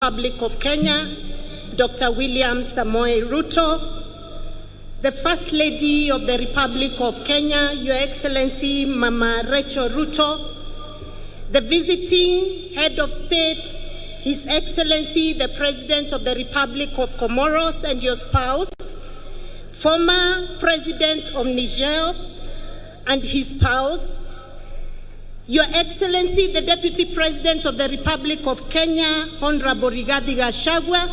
Republic of Kenya, Dr. William Samoei Ruto, the First Lady of the Republic of Kenya, Your Excellency Mama Rachel Ruto, the visiting Head of State, His Excellency the President of the Republic of Comoros and your spouse, former President of Niger and his spouse, Your Excellency, the Deputy President of the Republic of Kenya, Honorable Rigathi Gachagua,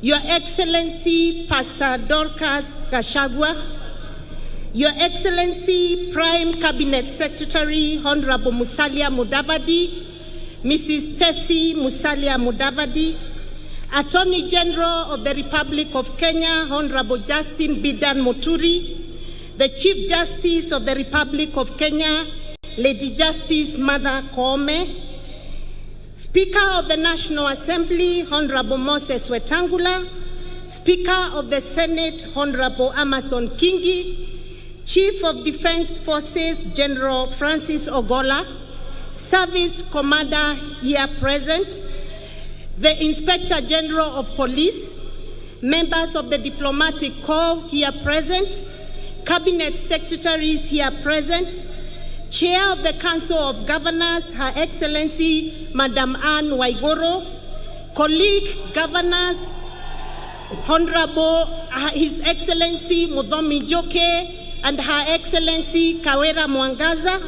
Your Excellency, Pastor Dorcas Gachagua, Your Excellency, Prime Cabinet Secretary, Honorable Musalia Mudavadi, Mrs. Tessie Musalia Mudavadi, Attorney General of the Republic of Kenya, Honorable Justin Bidan Muturi, the Chief Justice of the Republic of Kenya, Lady Justice Martha Koome, Speaker of the National Assembly, Honorable Moses Wetangula, Speaker of the Senate, Honorable Amason Kingi, Chief of Defense Forces, General Francis Ogola, Service Commander here present, the Inspector General of Police, members of the Diplomatic Corps here present, Cabinet Secretaries here present, Chair of the Council of Governors, Her Excellency Madam Anne Waigoro, colleague governors, Honorable His Excellency Muthomi Njoki and Her Excellency Kawera Mwangaza,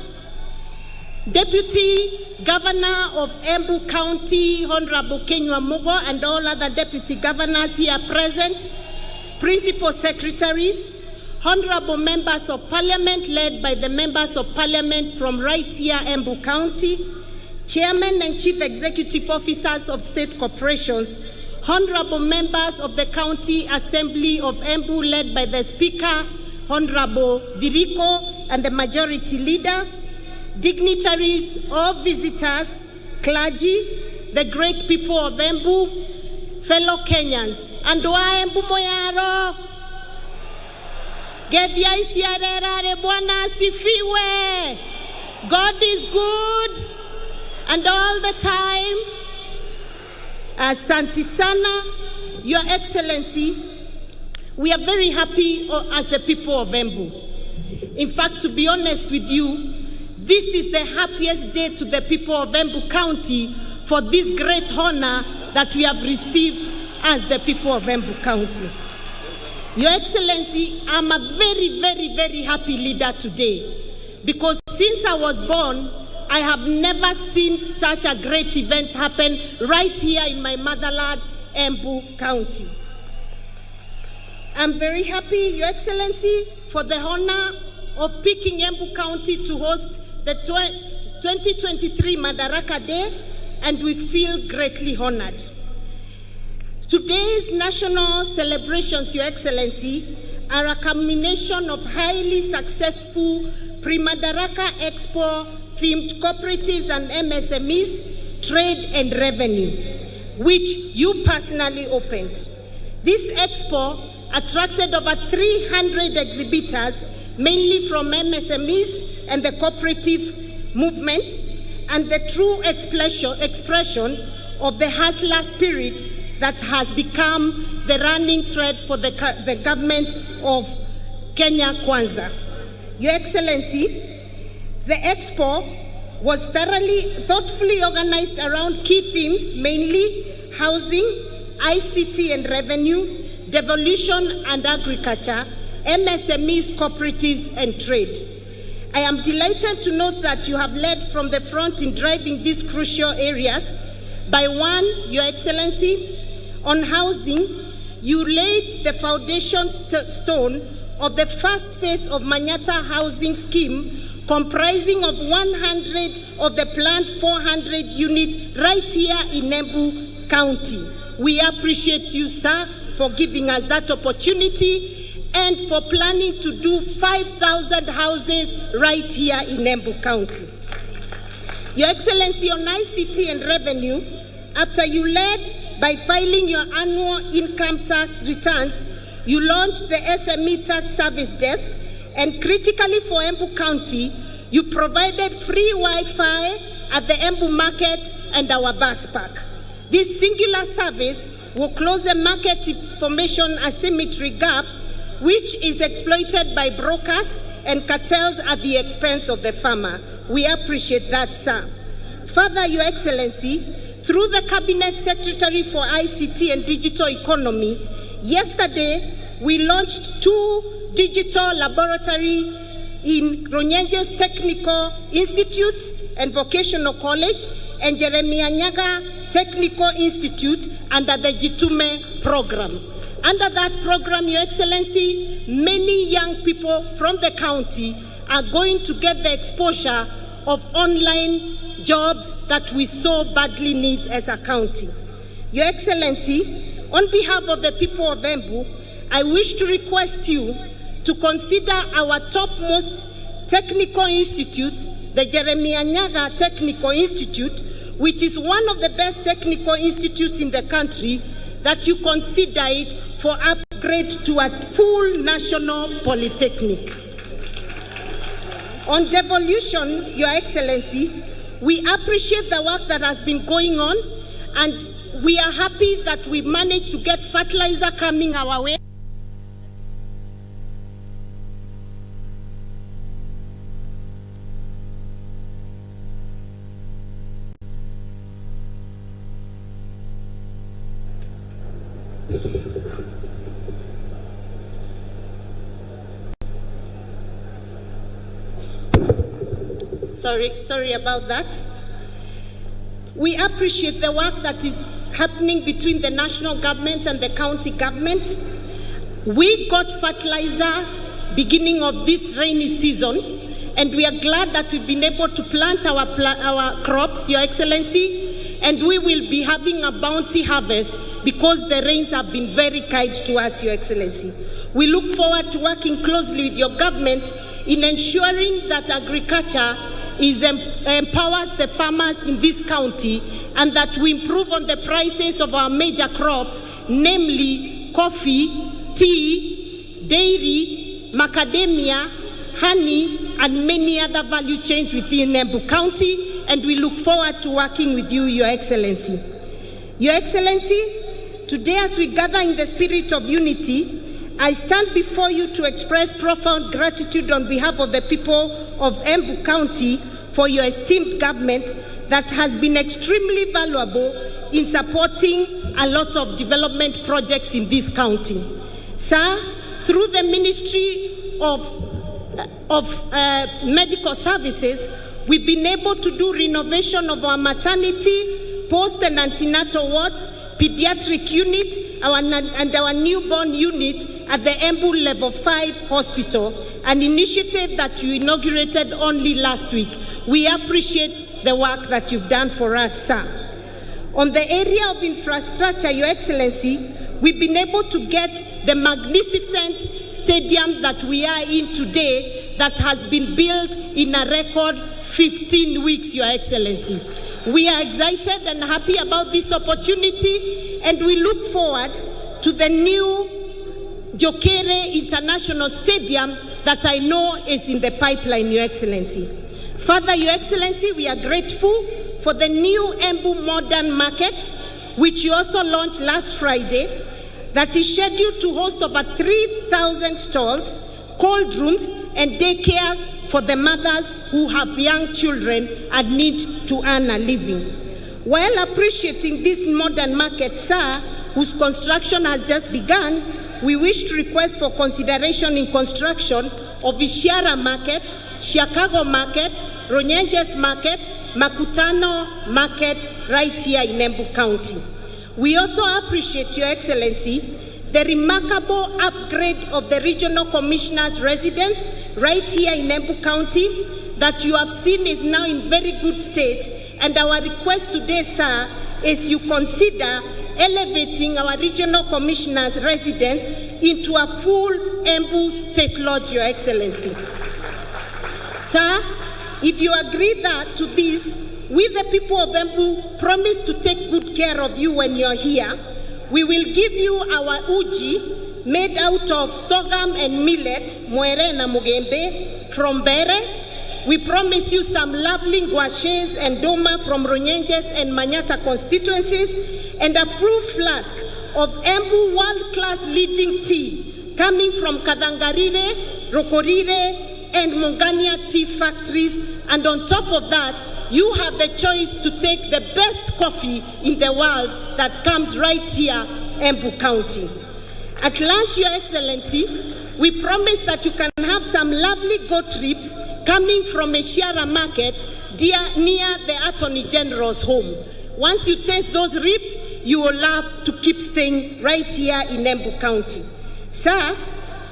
Deputy Governor of Embu County, Honorable Kenywa Mugo, and all other Deputy Governors here present, Principal Secretaries, Honorable Members of Parliament led by the Members of Parliament from right here, Embu County, Chairman and Chief Executive Officers of State Corporations, Honorable Members of the County Assembly of Embu led by the Speaker, Honorable Viriko, and the Majority Leader, dignitaries, all visitors, clergy, the great people of Embu, fellow Kenyans, and Embu Moyaro, God is good, and all the time. Asante sana, Your Excellency, we are very happy as the people of Embu. In fact, to be honest with you, this is the happiest day to the people of Embu County for this great honor that we have received as the people of Embu County. Your Excellency, I'm a very, very, very happy leader today because since I was born, I have never seen such a great event happen right here in my motherland, Embu County. I'm very happy, Your Excellency, for the honor of picking Embu County to host the 2023 Madaraka Day, and we feel greatly honored. Today's national celebrations, Your Excellency, are a culmination of highly successful pre-Madaraka Expo themed cooperatives and MSMEs, trade and revenue, which you personally opened. This expo attracted over 300 exhibitors, mainly from MSMEs and the cooperative movement, and the true expression of the hustler spirit that has become the running thread for the government of Kenya Kwanza. Your Excellency, the expo was thoughtfully organized around key themes, mainly housing, ICT and revenue, devolution and agriculture, MSMEs, cooperatives and trade. I am delighted to note that you have led from the front in driving these crucial areas. By one, Your Excellency, on housing, you laid the foundation stone of the first phase of Manyata housing scheme, comprising of 100 of the planned 400 units right here in Embu County. We appreciate you, sir, for giving us that opportunity and for planning to do 5,000 houses right here in Embu County. Your Excellency, on ICT and revenue, after you led by filing your annual income tax returns, you launched the SME Tax Service Desk, and critically for Embu County, you provided free Wi-Fi at the Embu Market and our bus park. This singular service will close the market information asymmetry gap, which is exploited by brokers and cartels at the expense of the farmer. We appreciate that, sir. Further, Your Excellency, through the Cabinet Secretary for ICT and Digital Economy, yesterday we launched 2 digital laboratories in Ronyenje's Technical Institute and Vocational College and Jeremiah Nyaga Technical Institute under the Jitume program. Under that program, Your Excellency, many young people from the county are going to get the exposure of online jobs that we so badly need as a county. Your Excellency, on behalf of the people of Embu, I wish to request you to consider our topmost technical institute, the Jeremiah Nyaga Technical Institute, which is one of the best technical institutes in the country, that you consider it for upgrade to a full national polytechnic. On devolution, Your Excellency, we appreciate the work that has been going on, and we are happy that we managed to get fertilizer coming our way. Sorry about that. We appreciate the work that is happening between the national government and the county government. We got fertilizer beginning of this rainy season, and we are glad that we've been able to plant our crops, Your Excellency, and we will be having a bounty harvest because the rains have been very kind to us, Your Excellency. We look forward to working closely with your government in ensuring that agriculture empowers the farmers in this county, and that we improve on the prices of our major crops, namely coffee, tea, dairy, macadamia, honey, and many other value chains within Embu County, and we look forward to working with you, Your Excellency. Your Excellency, today as we gather in the spirit of unity, I stand before you to express profound gratitude on behalf of the people of Embu County for your esteemed government that has been extremely valuable in supporting a lot of development projects in this county. Sir, through the Ministry of Medical Services, we've been able to do renovation of our maternity, post and antenatal wards, pediatric unit, and our newborn unit at the Embu Level 5 Hospital, an initiative that you inaugurated only last week. We appreciate the work that you've done for us, sir. On the area of infrastructure, Your Excellency, we've been able to get the magnificent stadium that we are in today that has been built in a record 15 weeks, Your Excellency. We are excited and happy about this opportunity, and we look forward to the new Jokere International Stadium that I know is in the pipeline, Your Excellency. Further, Your Excellency, we are grateful for the new Embu Modern Market, which you also launched last Friday, that is scheduled to host over 3,000 stalls, cold rooms, and daycare for the mothers who have young children and need to earn a living. While appreciating this modern market, sir, whose construction has just begun, we wish to request for consideration in construction of Ishiara Market, Chicago Market, Ronyenjes Market, Makutano Market right here in Embu County. We also appreciate, Your Excellency, the remarkable upgrade of the Regional Commissioner's residence right here in Embu County that you have seen is now in very good state. And our request today, sir, is you consider elevating our Regional Commissioner's residence into a full Embu State Lodge, Your Excellency. Sir, if you agree that to this, we the people of Embu promise to take good care of you when you're here. We will give you our uji made out of sorghum and millet, mwere na mugembe, from Bere. We promise you some lovely guaches and doma from Ronyenjes and Manyata constituencies. and a full flask of Embu world-class leading tea coming from Kadangarire, Rokorire, and Mongania tea factories. And on top of that, you have the choice to take the best coffee in the world that comes right here, Embu County. At lunch, Your Excellency, we promise that you can have some lovely goat ribs coming from a Shiara market near the Attorney General's home. Once you taste those ribs, you will love to keep staying right here in Embu County. Sir,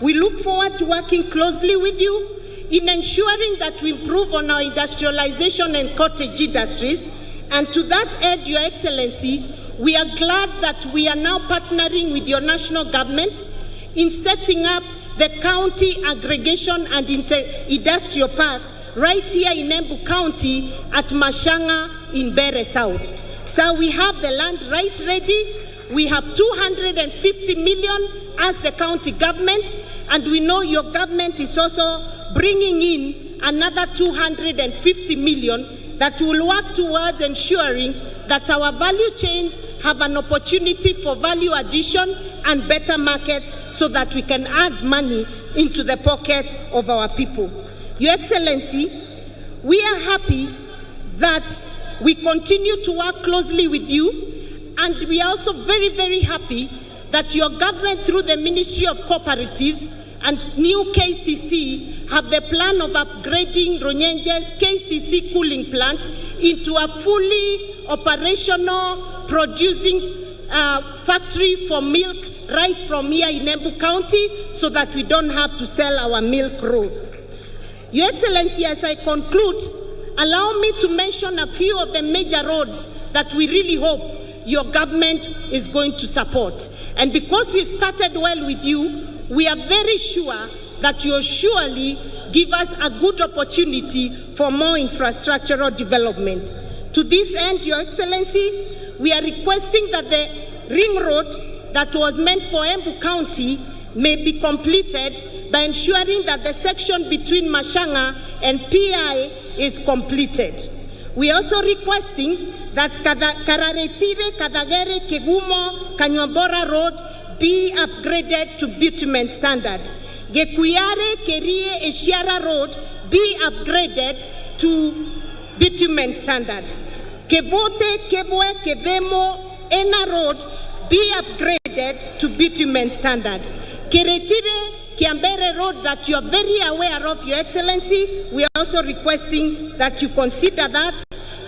we look forward to working closely with you in ensuring that we improve on our industrialization and cottage industries. And to that end, Your Excellency, we are glad that we are now partnering with your national government in setting up the County Aggregation and Industrial Park right here in Embu County at Mashanga in Bere South. So we have the land right ready. We have 250 million as the county government, and we know your government is also bringing in another 250 million that will work towards ensuring that our value chains have an opportunity for value addition and better markets so that we can add money into the pocket of our people. Your Excellency, we are happy that we continue to work closely with you, and we are also very, very happy that your government, through the Ministry of Cooperatives and new KCC, have the plan of upgrading Ronyenje's KCC cooling plant into a fully operational producing factory for milk right from here in Embu County, so that we don't have to sell our milk raw. Your Excellency, as I conclude, allow me to mention a few of the major roads that we really hope your government is going to support. And because we've started well with you, we are very sure that you'll surely give us a good opportunity for more infrastructural development. To this end, Your Excellency, we are requesting that the ring road that was meant for Embu County may be completed by ensuring that the section between Mashanga and PI is completed. We are also requesting that Kararetire, Kadagere, Kegumo, Kanyobora Road be upgraded to bitumen standard. Gekuyare, Kerie, Eshiara Road be upgraded to bitumen standard. Kevote, Kebwe, Kebemo, Ena Road be upgraded to bitumen standard. Keretire, Kiambere Road, that you are very aware of, Your Excellency, we are also requesting that you consider that.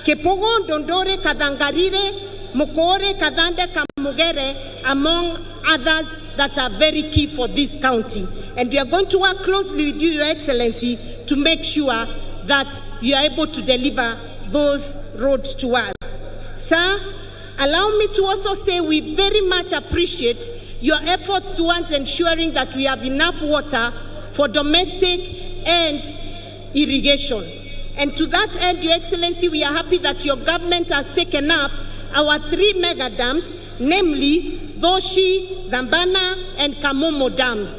Kepogo, Dondore, Kadangarire, Mokore, Kadande, Kamugere, among others that are very key for this county. And we are going to work closely with you, Your Excellency, to make sure that you are able to deliver those roads to us. Sir, allow me to also say we very much appreciate your efforts towards ensuring that we have enough water for domestic and irrigation. And to that end, Your Excellency, we are happy that your government has taken up our 3 mega dams, namely Doshi, Dambana, and Kamomo dams.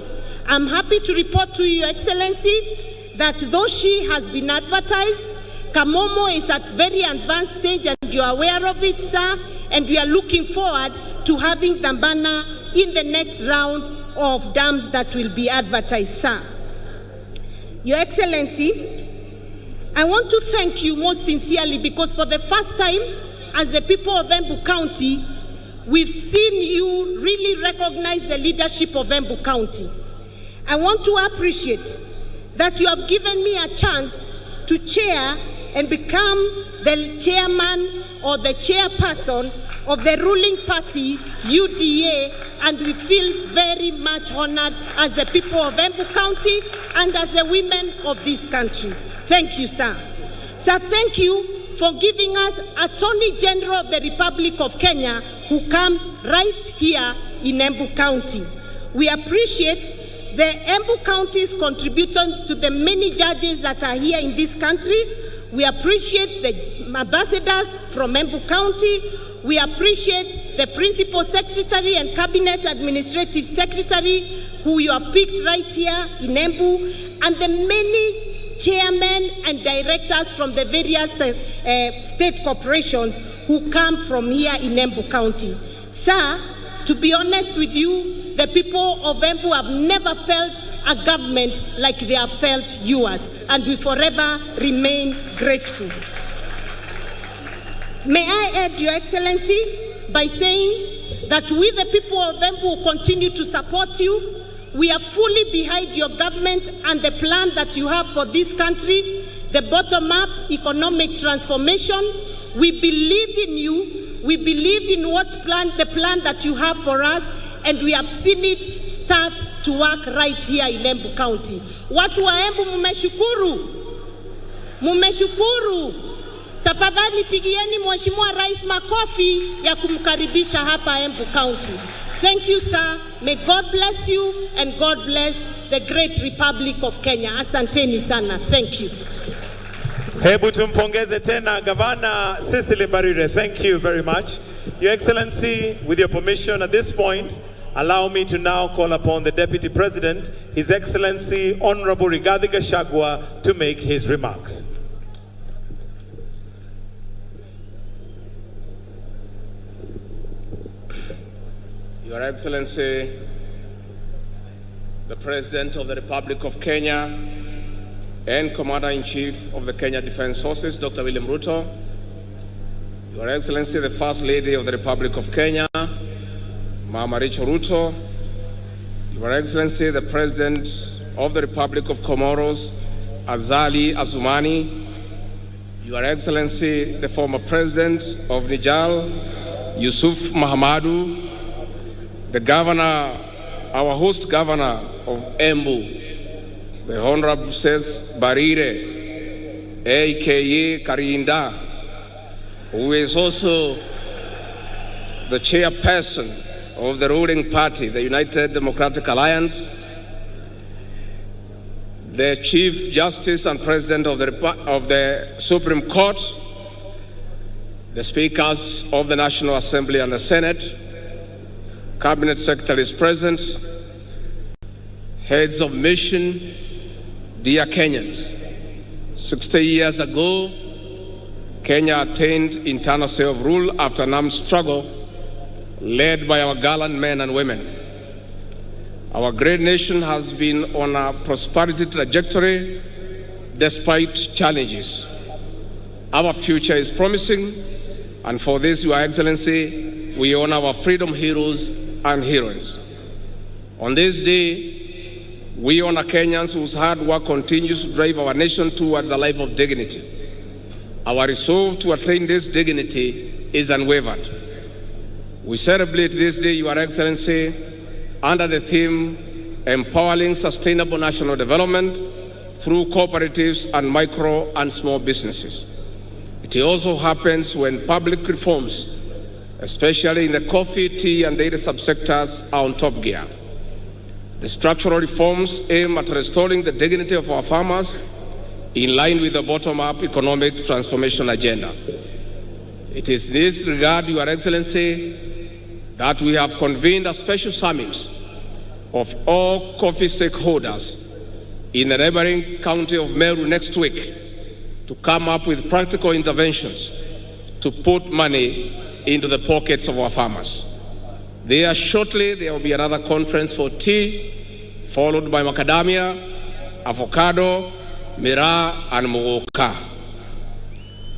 I'm happy to report to you, Your Excellency, that Doshi has been advertised. Kamomo is at very advanced stage, and you are aware of it, sir, and we are looking forward to having Dambana in the next round of dams that will be advertised, sir. Your Excellency, I want to thank you most sincerely, because for the first time, as the people of Embu County, we've seen you really recognize the leadership of Embu County. I want to appreciate that you have given me a chance to chair and become the chairman or the chairperson of the ruling party, UDA, and we feel very much honored as the people of Embu County and as the women of this country. Thank you, sir. Sir, thank you for giving us Attorney General of the Republic of Kenya, who comes right here in Embu County. We appreciate the Embu County's contributions to the many judges that are here in this country. We appreciate the ambassadors from Embu County. We appreciate the Principal Secretary and Cabinet Administrative Secretary, who you have picked right here in Embu, and the many chairmen and directors from the various state corporations who come from here in Embu County. Sir, to be honest with you, the people of Embu have never felt a government like they have felt yours, and we forever remain grateful. May I add, Your Excellency, by saying that we, the people of Embu, will continue to support you. We are fully behind your government and the plan that you have for this country, the bottom-up economic transformation. We believe in you. We believe in the plan that you have for us, and we have seen it start to work right here in Embu County. Watu wa Embu mumeshukuru. Mumeshukuru. Tafadhali pigieni Mheshimiwa Rais makofi ya kumkaribisha hapa Embu County. Thank you, sir. May God bless you and God bless the great Republic of Kenya. Asanteni sana. Thank you. Hebu tumpongeze tena Governor Cecily Mbarire. Thank you very much. Your Excellency, with your permission at this point, allow me to now call upon the Deputy President, His Excellency Honorable Rigathi Gachagua, to make his remarks. Your Excellency, the President of the Republic of Kenya and Commander-in-Chief of the Kenya Defense Forces, Dr. William Ruto, Your Excellency, the First Lady of the Republic of Kenya, Mama Rachel Ruto, Your Excellency, the President of the Republic of Comoros, Azali Assoumani, Your Excellency, the former President of Niger, Yusuf Mahamadou, the Governor, our host Governor of Embu, the Honorable Ses Barire, a.k.a. Karinda, who is also the chairperson of the ruling party, the United Democratic Alliance, the Chief Justice and President of the Supreme Court, the Speakers of the National Assembly and the Senate, Cabinet Secretaries present, heads of mission, dear Kenyans. 60 years ago, Kenya attained internal self-rule after an armed struggle led by our gallant men and women. Our great nation has been on a prosperity trajectory despite challenges. Our future is promising, and for this, Your Excellency, we honor our freedom heroes and heroines. On this day, we honor Kenyans whose hard work continues to drive our nation towards a life of dignity. Our resolve to attain this dignity is unwavered. We celebrate this day, Your Excellency, under the theme, Empowering Sustainable National Development through Cooperatives and Micro and Small Businesses. It also happens when public reforms, especially in the coffee, tea, and dairy subsectors, are on top gear. The structural reforms aim at restoring the dignity of our farmers in line with the bottom-up economic transformation agenda. It is in this regard, Your Excellency, that we have convened a special summit of all coffee stakeholders in the neighboring county of Meru next week to come up with practical interventions to put money into the pockets of our farmers. There shortly, there will be another conference for tea, followed by macadamia, avocado, miraa, and muguka.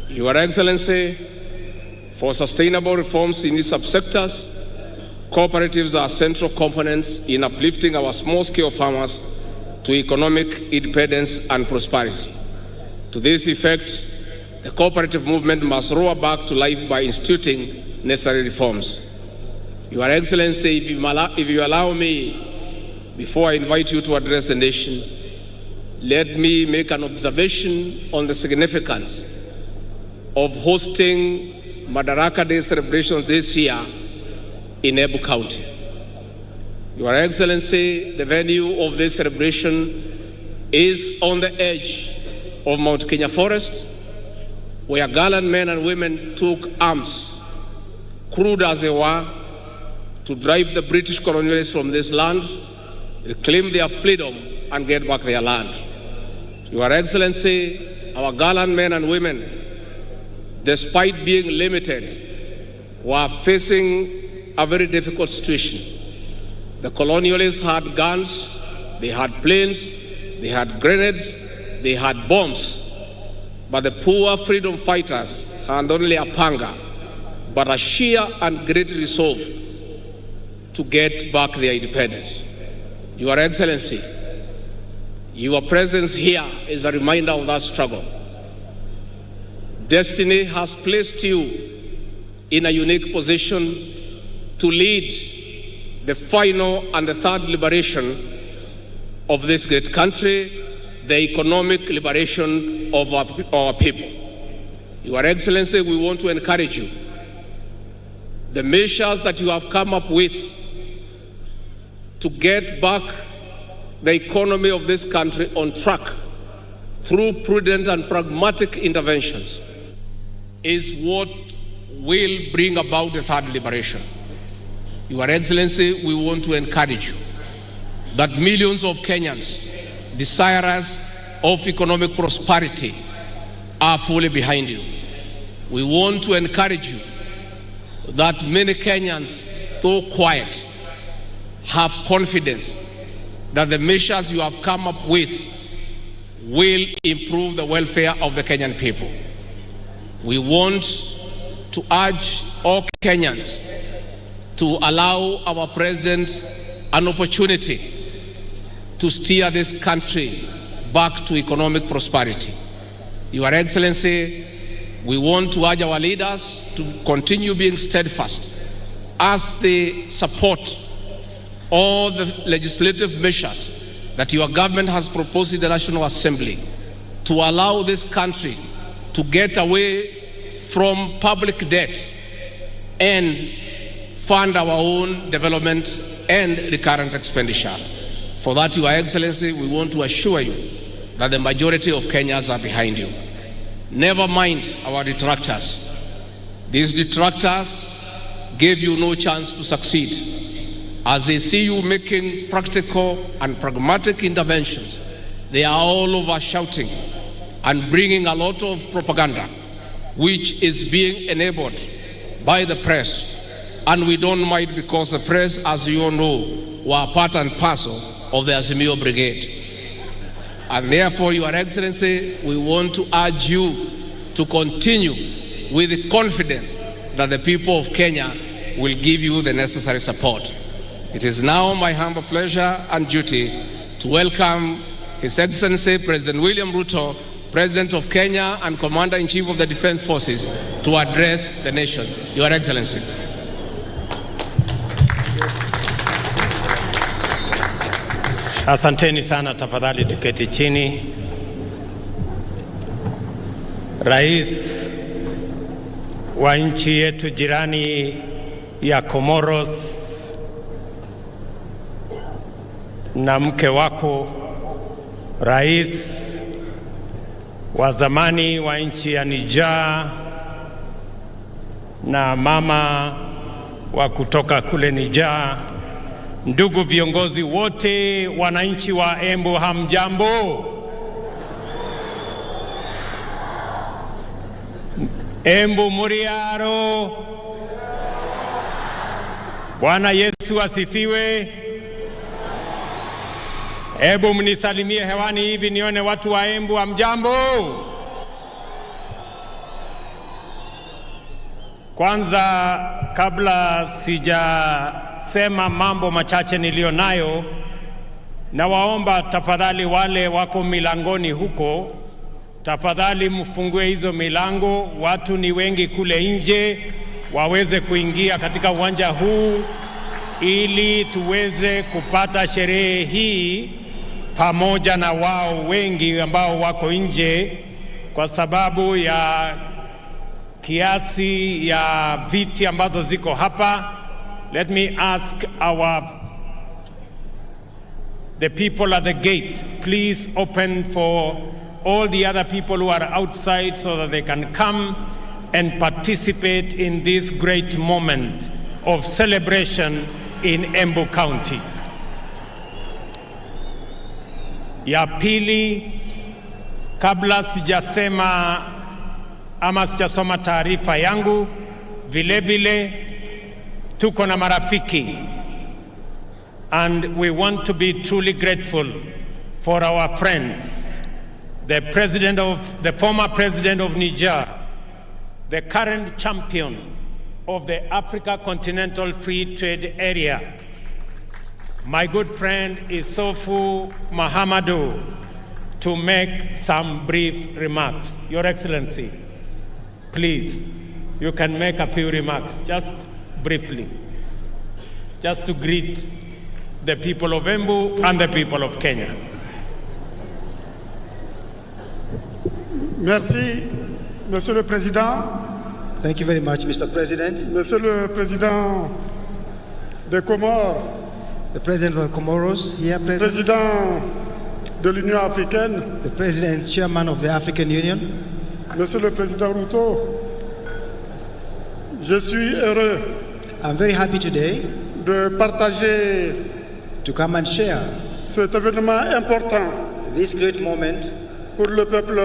Your Excellency, for sustainable reforms in these subsectors, cooperatives are central components in uplifting our small-scale farmers to economic independence and prosperity. To this effect, the cooperative movement must roar back to life by instituting necessary reforms. Your Excellency, if you allow me, before I invite you to address the nation, let me make an observation on the significance of hosting Madaraka Day celebrations this year in Embu County. Your Excellency, the venue of this celebration is on the edge of Mount Kenya Forest, where gallant men and women took arms, crude as they were, to drive the British colonialists from this land, reclaim their freedom, and get back their land. Your Excellency, our gallant men and women, despite being limited, were facing a very difficult situation. The colonialists had guns, they had planes, they had grenades, they had bombs. But the poor freedom fighters had only a panga, but a sheer and great resolve to get back their independence. Your Excellency, your presence here is a reminder of that struggle. Destiny has placed you in a unique position to lead the final and the third liberation of this great country, the economic liberation of our people. Your Excellency, we want to encourage you. The measures that you have come up with to get back the economy of this country on track through prudent and pragmatic interventions is what will bring about the third liberation. Your Excellency, we want to encourage you that millions of Kenyans desirous of economic prosperity are fully behind you. We want to encourage you that many Kenyans, though quiet, have confidence that the measures you have come up with will improve the welfare of the Kenyan people. We want to urge all Kenyans to allow our president an opportunity to steer this country back to economic prosperity. Your Excellency, we want to urge our leaders to continue being steadfast as they support all the legislative measures that your government has proposed in the National Assembly to allow this country to get away from public debt and fund our own development and recurrent expenditure. For that, Your Excellency, we want to assure you that the majority of Kenyans are behind you. Never mind our detractors. These detractors gave you no chance to succeed. As they see you making practical and pragmatic interventions, they are all over shouting and bringing a lot of propaganda, which is being enabled by the press. And we don't mind, because the press, as you all know, were part and parcel of the Azimio Brigade. And therefore, Your Excellency, we want to urge you to continue with the confidence that the people of Kenya will give you the necessary support. It is now my humble pleasure and duty to welcome His Excellency President William Ruto, President of Kenya and Commander-in-Chief of the Defense Forces, to address the nation. Your Excellency. Asanteni sana, tafadhali tuketi chini. Rais wa nchi yetu jirani ya Comoros na mke wako, rais wa zamani wa nchi ya Niger na mama wa kutoka kule Niger, ndugu viongozi wote, wananchi wa Embu, hamjambo? Embu muriaro. Bwana Yesu asifiwe. Hebu mnisalimie hewani hivi nione watu wa Embu, hamjambo? Kwanza, kabla sijasema mambo machache nilio nayo, na waomba tafadhali wale wako milangoni huko, tafadhali mfungue hizo milango, watu ni wengi kule nje, waweze kuingia katika uwanja huu ili tuweze kupata sherehe hii pamoja na wao wengi ambao wako nje kwa sababu ya kiasi ya viti ambazo ziko hapa. Let me ask the people at the gate, please open for all the other people who are outside so that they can come and participate in this great moment of celebration in Embu County. Ya pili, kabla sijasema ama sijasoma taarifa yangu, vile tuko na marafiki, and we want to be truly grateful for our friends, the former president of Niger, the current champion of the Africa Continental Free Trade Area, my good friend Issoufou Mahamadou, to make some brief remarks. Your Excellency, please, you can make a few remarks, just briefly, just to greet the people of Embu and the people of Kenya. Merci, Monsieur le Président. Thank you very much, Mr. President. Monsieur le Président des Comores, The President of the Comoros here present, Président de l'Union africaine, the President, Chairman of the African Union, Monsieur le Président Ruto, je suis heureux I'm very happy today de partager to come and share cet événement important this great moment pour le peuple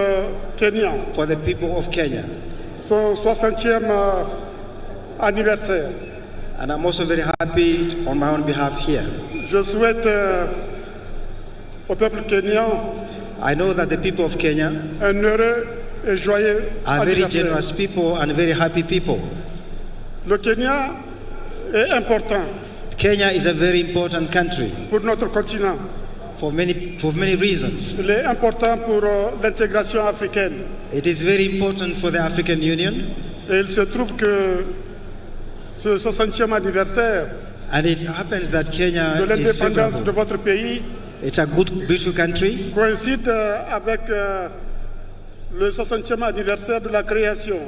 kenyan, for the people of Kenya. son 60e anniversaire. And I'm also very happy on my own behalf here. Je souhaite au peuple kenyan I know that the people of Kenya un heureux et joyeux are very anniversaire. generous people and very happy people. Le Kenya est important Kenya is a very important country pour notre continent. for many reasons. Il est important pour l'intégration africaine. It is very important for the African Union, Et il se trouve que ce 60e anniversaire and it happens that Kenya de is l'indépendance de favorable. votre pays It's a good, beautiful country. coïncide avec le 60e anniversaire de la création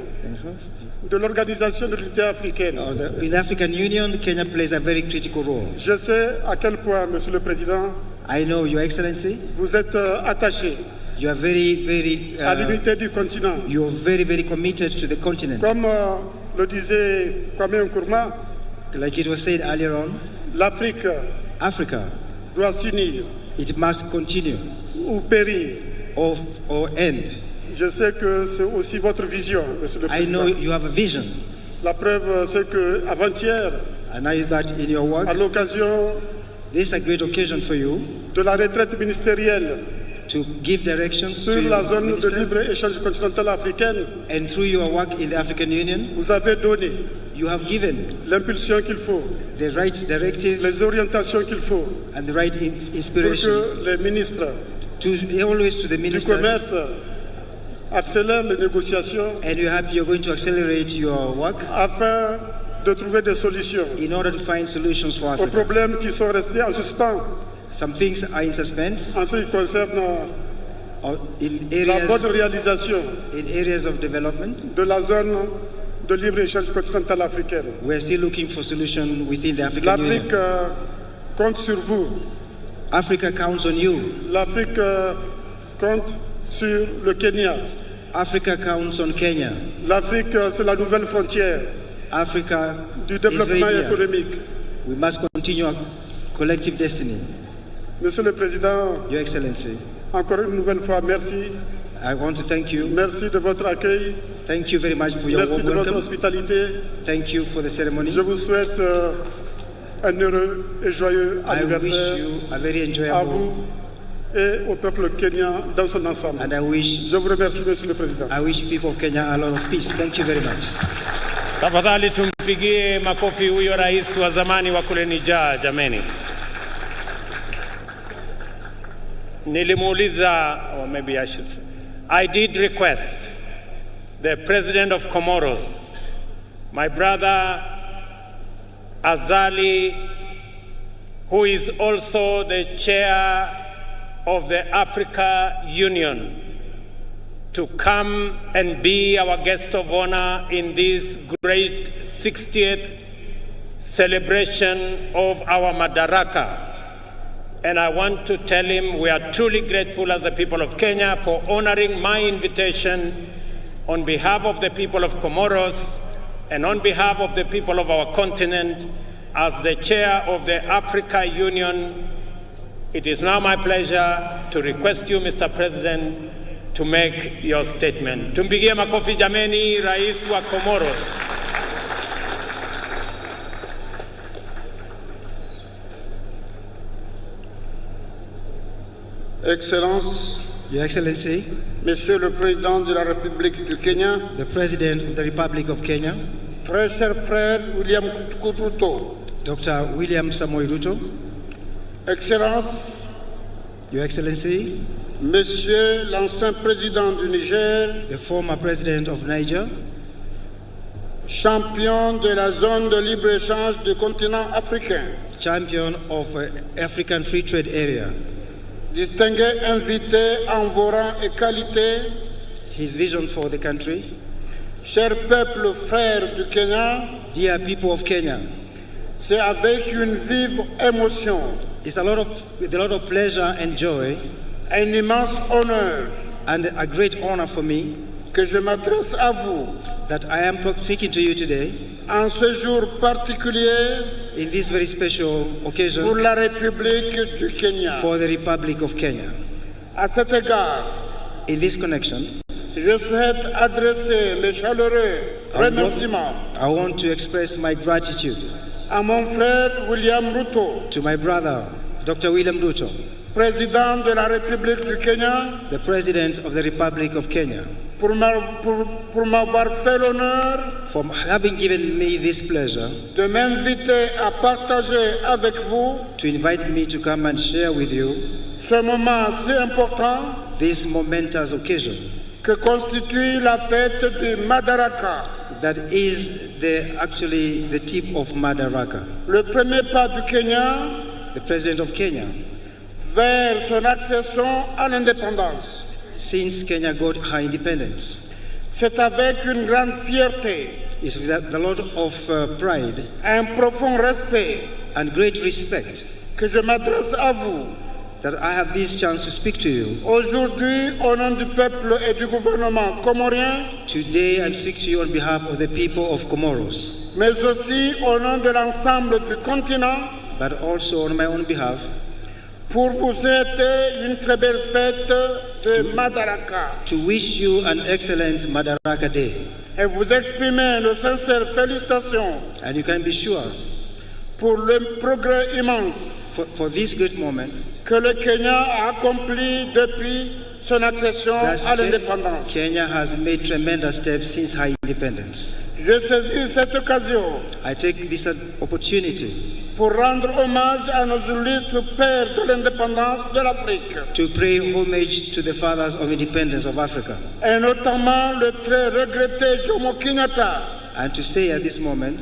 de l'Organisation de l'Unité africaine. In the African Union, Kenya plays a very critical role. Je sais à quel point, Monsieur le Président, I know, Your Excellency, vous êtes attaché you are very, à l'unité du continent. you are very committed to the continent. Comme le disait Kwame Nkrumah, Like it was said earlier on, l'Afrique Africa, doit s'unir it must continue ou périr. or end. Je sais que c'est aussi votre vision, Monsieur le I know Président. you have a vision, La preuve, c'est que avant-hier, and I know that in your work, à l'occasion this is a great occasion for you de la retraite ministérielle to give directions sur to la your zone de ministers, libre-échange continentale africaine, and through your work in the African Union, vous avez donné you have given l'impulsion qu'il faut, the right directives les orientations qu'il faut and the right pour inspiration que les ministres always to the du ministers, commerce accélèrent les négociations and you're happy you're going to accelerate your work afin de trouver des solutions in order to find solutions for aux Africa. problèmes qui sont restés en suspens Some things are in suspense en ce qui concerne in la bonne réalisation areas of development. de la zone de libre-échange continentale africaine. We're still looking for solutions within the African L'Afrique Union. compte sur vous. Africa counts on you. L'Afrique compte sur le Kenya. Africa counts on Kenya. L'Afrique, c'est la nouvelle frontière Africa du is very développement dear. économique. We must continue our collective destiny. Monsieur le Président, Your Excellency, encore une nouvelle fois, merci. I want to thank you. Merci de votre accueil. Thank you very much for your Merci warm de votre welcome. hospitalité. Thank you for the ceremony. Je vous souhaite un heureux et joyeux I wish anniversaire you a very à enjoyable, vous et au peuple kenyan dans son ensemble. and I wish Je vous remercie, Monsieur le Président. people of Kenya a lot of peace. Thank you very much. Tafadhali tumpigie makofi huyo rais wa zamani wa kule Niger, jameni. Nilimuuliza, or maybe I should say, I did request the president of Comoros, my brother Azali, who is also the chair of the Africa Union, to come and be our guest of honor in this great 60th celebration of our Madaraka. And I want to tell him we are truly grateful as the people of Kenya for honoring my invitation on behalf of the people of Comoros and on behalf of the people of our continent. As the chair of the Africa Union, it is now my pleasure to request you, Mr. President, to make your statement. Tumpigie makofi jameni, rais wa Comoros. Excellences, Your Excellency, Monsieur le Président de la République du Kenya, the President of the Republic of Kenya, très cher frère William Ruto, Dr. William Moi Ruto, Excellences, Your Excellency, Monsieur l'ancien président du Niger, the former President of Niger, champion de la zone de libre-échange du continent africain, champion of African Free Trade Area, distingué invité en vos rangs et qualités, his vision for the country, cher peuple frère du Kenya, dear people of Kenya, c'est avec une vive émotion, it's with a lot of pleasure and joy un immense honneur and a great honor for me que je m'adresse à vous that I am speaking to you today en ce jour particulier in this very special pour occasion la République du Kenya. for the Republic of Kenya. À cet égard, In this connection, je souhaite adresser mes chaleureux remerciements I want to express my gratitude à mon frère William Ruto, to my brother, Dr. William Ruto, président de la République du Kenya, the President of the Republic of Kenya, pour m'avoir fait l'honneur for having given me this pleasure de m'inviter à partager avec vous to invite me to come and share with you ce moment si important this momentous occasion que constitue la fête du Madaraka, that is actually the tip of Madaraka, le premier pas du Kenya the President of Kenya, vers son accession à l'indépendance. since Kenya got her independence. C'est avec une grande fierté, It's with a lot of pride un profond respect and great respect que je m'adresse à vous that I have this chance to speak to you. aujourd'hui au nom du peuple et du gouvernement comorien, Today I'm speaking to you on behalf of the people of Comoros, mais aussi au nom de l'ensemble du continent, but also on my own behalf pour vous souhaiter une très belle fête de Madaraka to wish you an excellent Madaraka Day. et vous exprimer nos sincères félicitations And you can be sure pour le progrès immense for this great moment que le Kenya a accompli depuis son accession that à l'indépendance. Kenya has made tremendous steps since her independence. Je saisis cette occasion I take this opportunity pour rendre hommage à nos illustres pères de l'indépendance de l'Afrique, to pay homage to the fathers of independence of Africa, et notamment le très regretté Jomo Kenyatta, and to say at this moment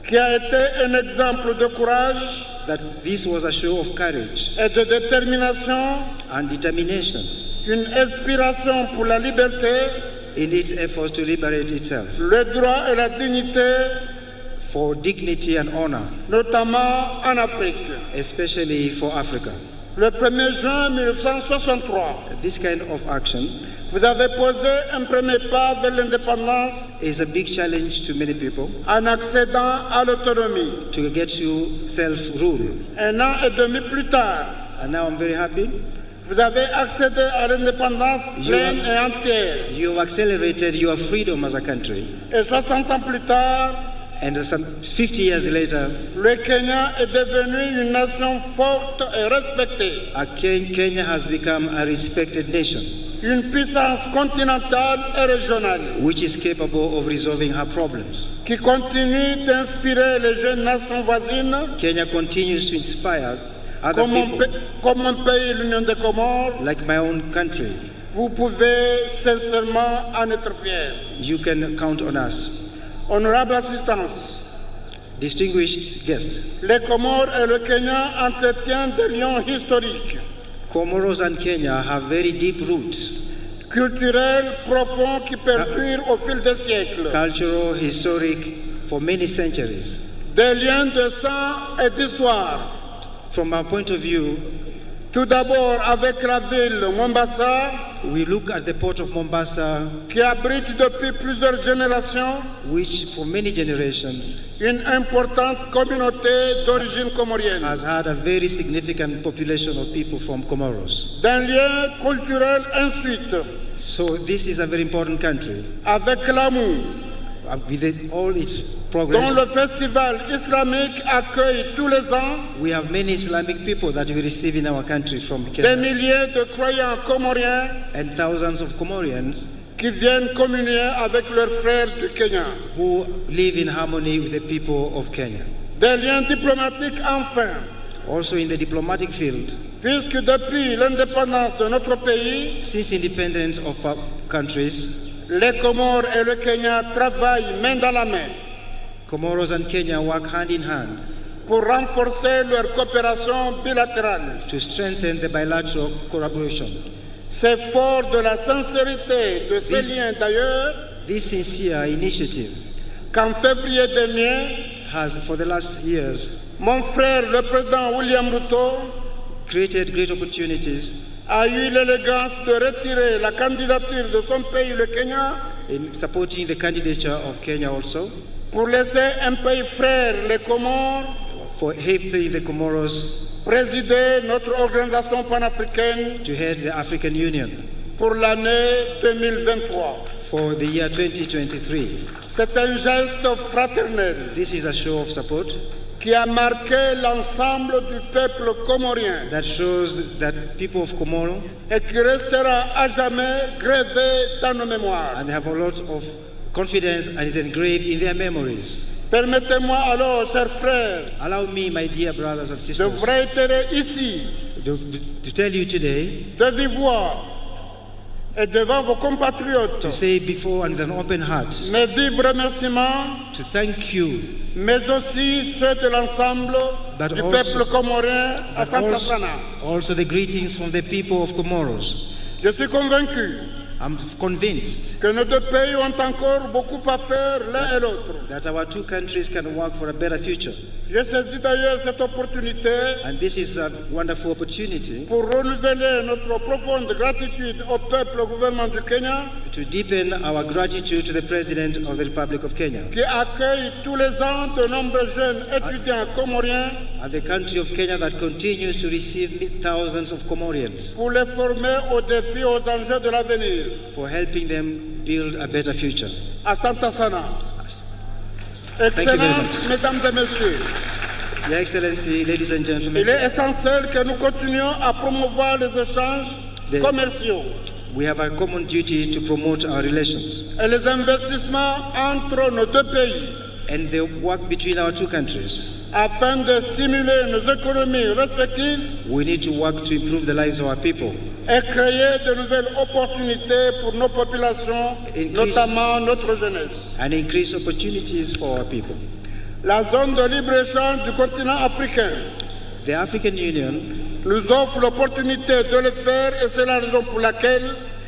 qui a été un exemple de courage that this was a show of courage et de détermination, and determination une inspiration pour la liberté, in its efforts to liberate itself, le droit et la dignité, for dignity and honor, notamment en Afrique. especially for Africa. Le 1er juin 1963, This kind of action vous avez posé un premier pas vers l'indépendance is a big challenge to many people en accédant à l'autonomie. to get to self-rule. Un an et demi plus tard, And now I'm very happy vous avez accédé à l'indépendance pleine et entière. you have accelerated your freedom as a country. Et 60 ans plus tard, And some 50 years later, le Kenya est devenu une nation forte et respectée, Kenya has become a respected nation, une puissance continentale et régionale, which is capable of resolving her problems. qui continue d'inspirer les jeunes nations voisines, Kenya continues to inspire other people, comme mon pays, l'Union des Comores. like my own country. Vous pouvez sincèrement en être fiers. You can count on us. Honorable assistance, Distinguished guests, les Comores et le Kenya entretiennent des liens historiques, Comoros and Kenya have very deep roots, culturels profonds qui perdurent au fil des siècles, cultural, historic, for many centuries. des liens de sang et d'histoire. From our point of view, Tout d'abord avec la ville Mombasa, we look at the port of Mombasa, qui abrite depuis plusieurs générations which for many generations une importante communauté d'origine comorienne, has had a very significant population of people from Comoros. d'un lien culturel ensuite So this is a very important country avec l'Amou, with all its dont progress, le festival islamique accueille tous les ans we have many Islamic people that we receive in our country from des Kenya, milliers de croyants comoriens and thousands of Comorians qui viennent communier avec leurs frères du Kenya. who live in harmony with the people of Kenya. Des liens diplomatiques enfin, Also in the diplomatic field, puisque depuis l'indépendance de notre pays, since independence of our countries, les Comores et le Kenya travaillent main dans la main Comoros and Kenya work hand in hand pour renforcer leur coopération bilatérale. to strengthen the bilateral collaboration. C'est fort de la sincérité de ces This- liens d'ailleurs This sincere initiative qu'en février dernier, has, for the last years, mon frère, le président William Ruto, created great opportunities a eu l'élégance de retirer la candidature de son pays, le Kenya, in supporting the candidature of Kenya also, pour laisser un pays frère, les Comores, for helping the Comoros présider notre organisation panafricaine to head the African Union pour l'année 2023. for the year 2023. C'est un geste fraternel This is a show of support qui a marqué l'ensemble du peuple comorien that shows that people of Comoro, et qui restera à jamais gravé dans nos mémoires. and they have a lot of confidence and is engraved in their memories. Permettez-moi alors, chers frères, Allow me, my dear brothers and de sisters, vous réitérer ici, to tell you today, de vive voix et devant vos to compatriotes, say before and with an open heart, mes vifs remerciements, to thank you, mais aussi ceux de l'ensemble But du also- peuple comorien à but Santa also, Sana. also the greetings from the people of Comoros. Je suis convaincu I'm convinced que nos deux pays ont encore beaucoup à faire l'un et l'autre. that our two countries can work for a better future. J'ai saisi d'ailleurs cette opportunité And this is a wonderful opportunity pour renouveler notre profonde gratitude au peuple, au gouvernement du Kenya, to deepen our gratitude to the President of the Republic of Kenya qui accueille tous les ans de nombreux jeunes étudiants comoriens and the country of Kenya that continues to receive thousands of Comorians pour les former aux défis, aux enjeux de l'avenir. for helping them build a better future. À Santa Sana. Thank you very Excellences, much. Mesdames et Messieurs, Your Excellency, ladies and il gentlemen, est essentiel que nous continuions à promouvoir les échanges The- commerciaux we have a common duty to promote our relations et les investissements entre nos deux pays and the work between our two countries. afin de stimuler nos économies respectives We need to work to improve the lives of our people et créer de nouvelles opportunités pour nos populations, Increase- notamment notre jeunesse. and increase opportunities for our people. La zone de libre-échange du continent africain The African Union nous offre l'opportunité de le faire et c'est la raison pour laquelle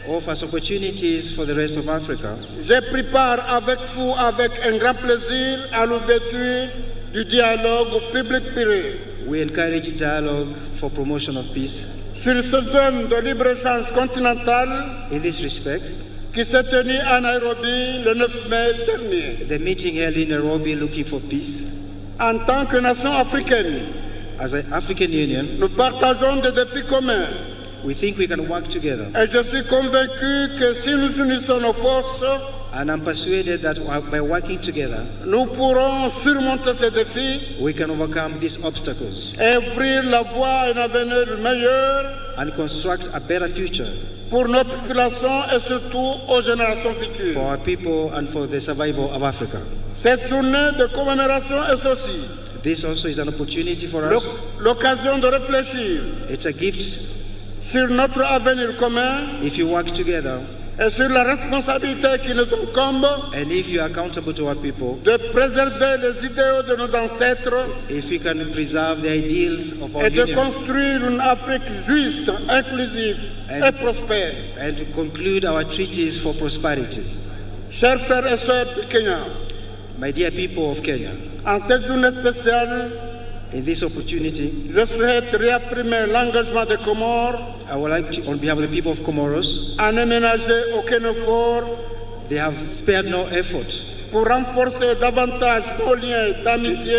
offers opportunities for the rest of Africa. j'ai pris part avec vous avec un grand plaisir à l'ouverture du dialogue public-privé We encourage dialogue for promotion of peace. sur cette zone de libre-échange continentale In this respect, qui s'est tenue à Nairobi le 9 mai dernier. the meeting held in Nairobi looking for peace. En tant que nation africaine, As an African Union, nous partageons des défis communs we think we can work together. et je suis convaincu que si nous unissons nos forces, And I'm persuaded that by working together, nous pourrons surmonter ces défis we can overcome these obstacles et ouvrir la voie à un avenir meilleur and construct a better future pour nos populations et surtout aux générations futures. for our people and for the survival of Africa. Cette journée de commémoration est aussi This also is an opportunity for us. l'occasion de réfléchir It's a gift sur notre avenir commun if you work together et sur la responsabilité qui nous incombe and if you are accountable to our people, de préserver les idéaux de nos ancêtres if we can preserve the ideals of our et de union construire une Afrique juste, inclusive et prospère. and to conclude our treaties for prosperity. Chers frères et sœurs du Kenya, My dear people of Kenya, en cette journée spéciale, in this opportunity, je souhaite réaffirmer l'engagement des Comores I would like to, on behalf of the people of Comoros, à ne ménager aucun effort they have spared no effort pour renforcer davantage nos liens d'amitié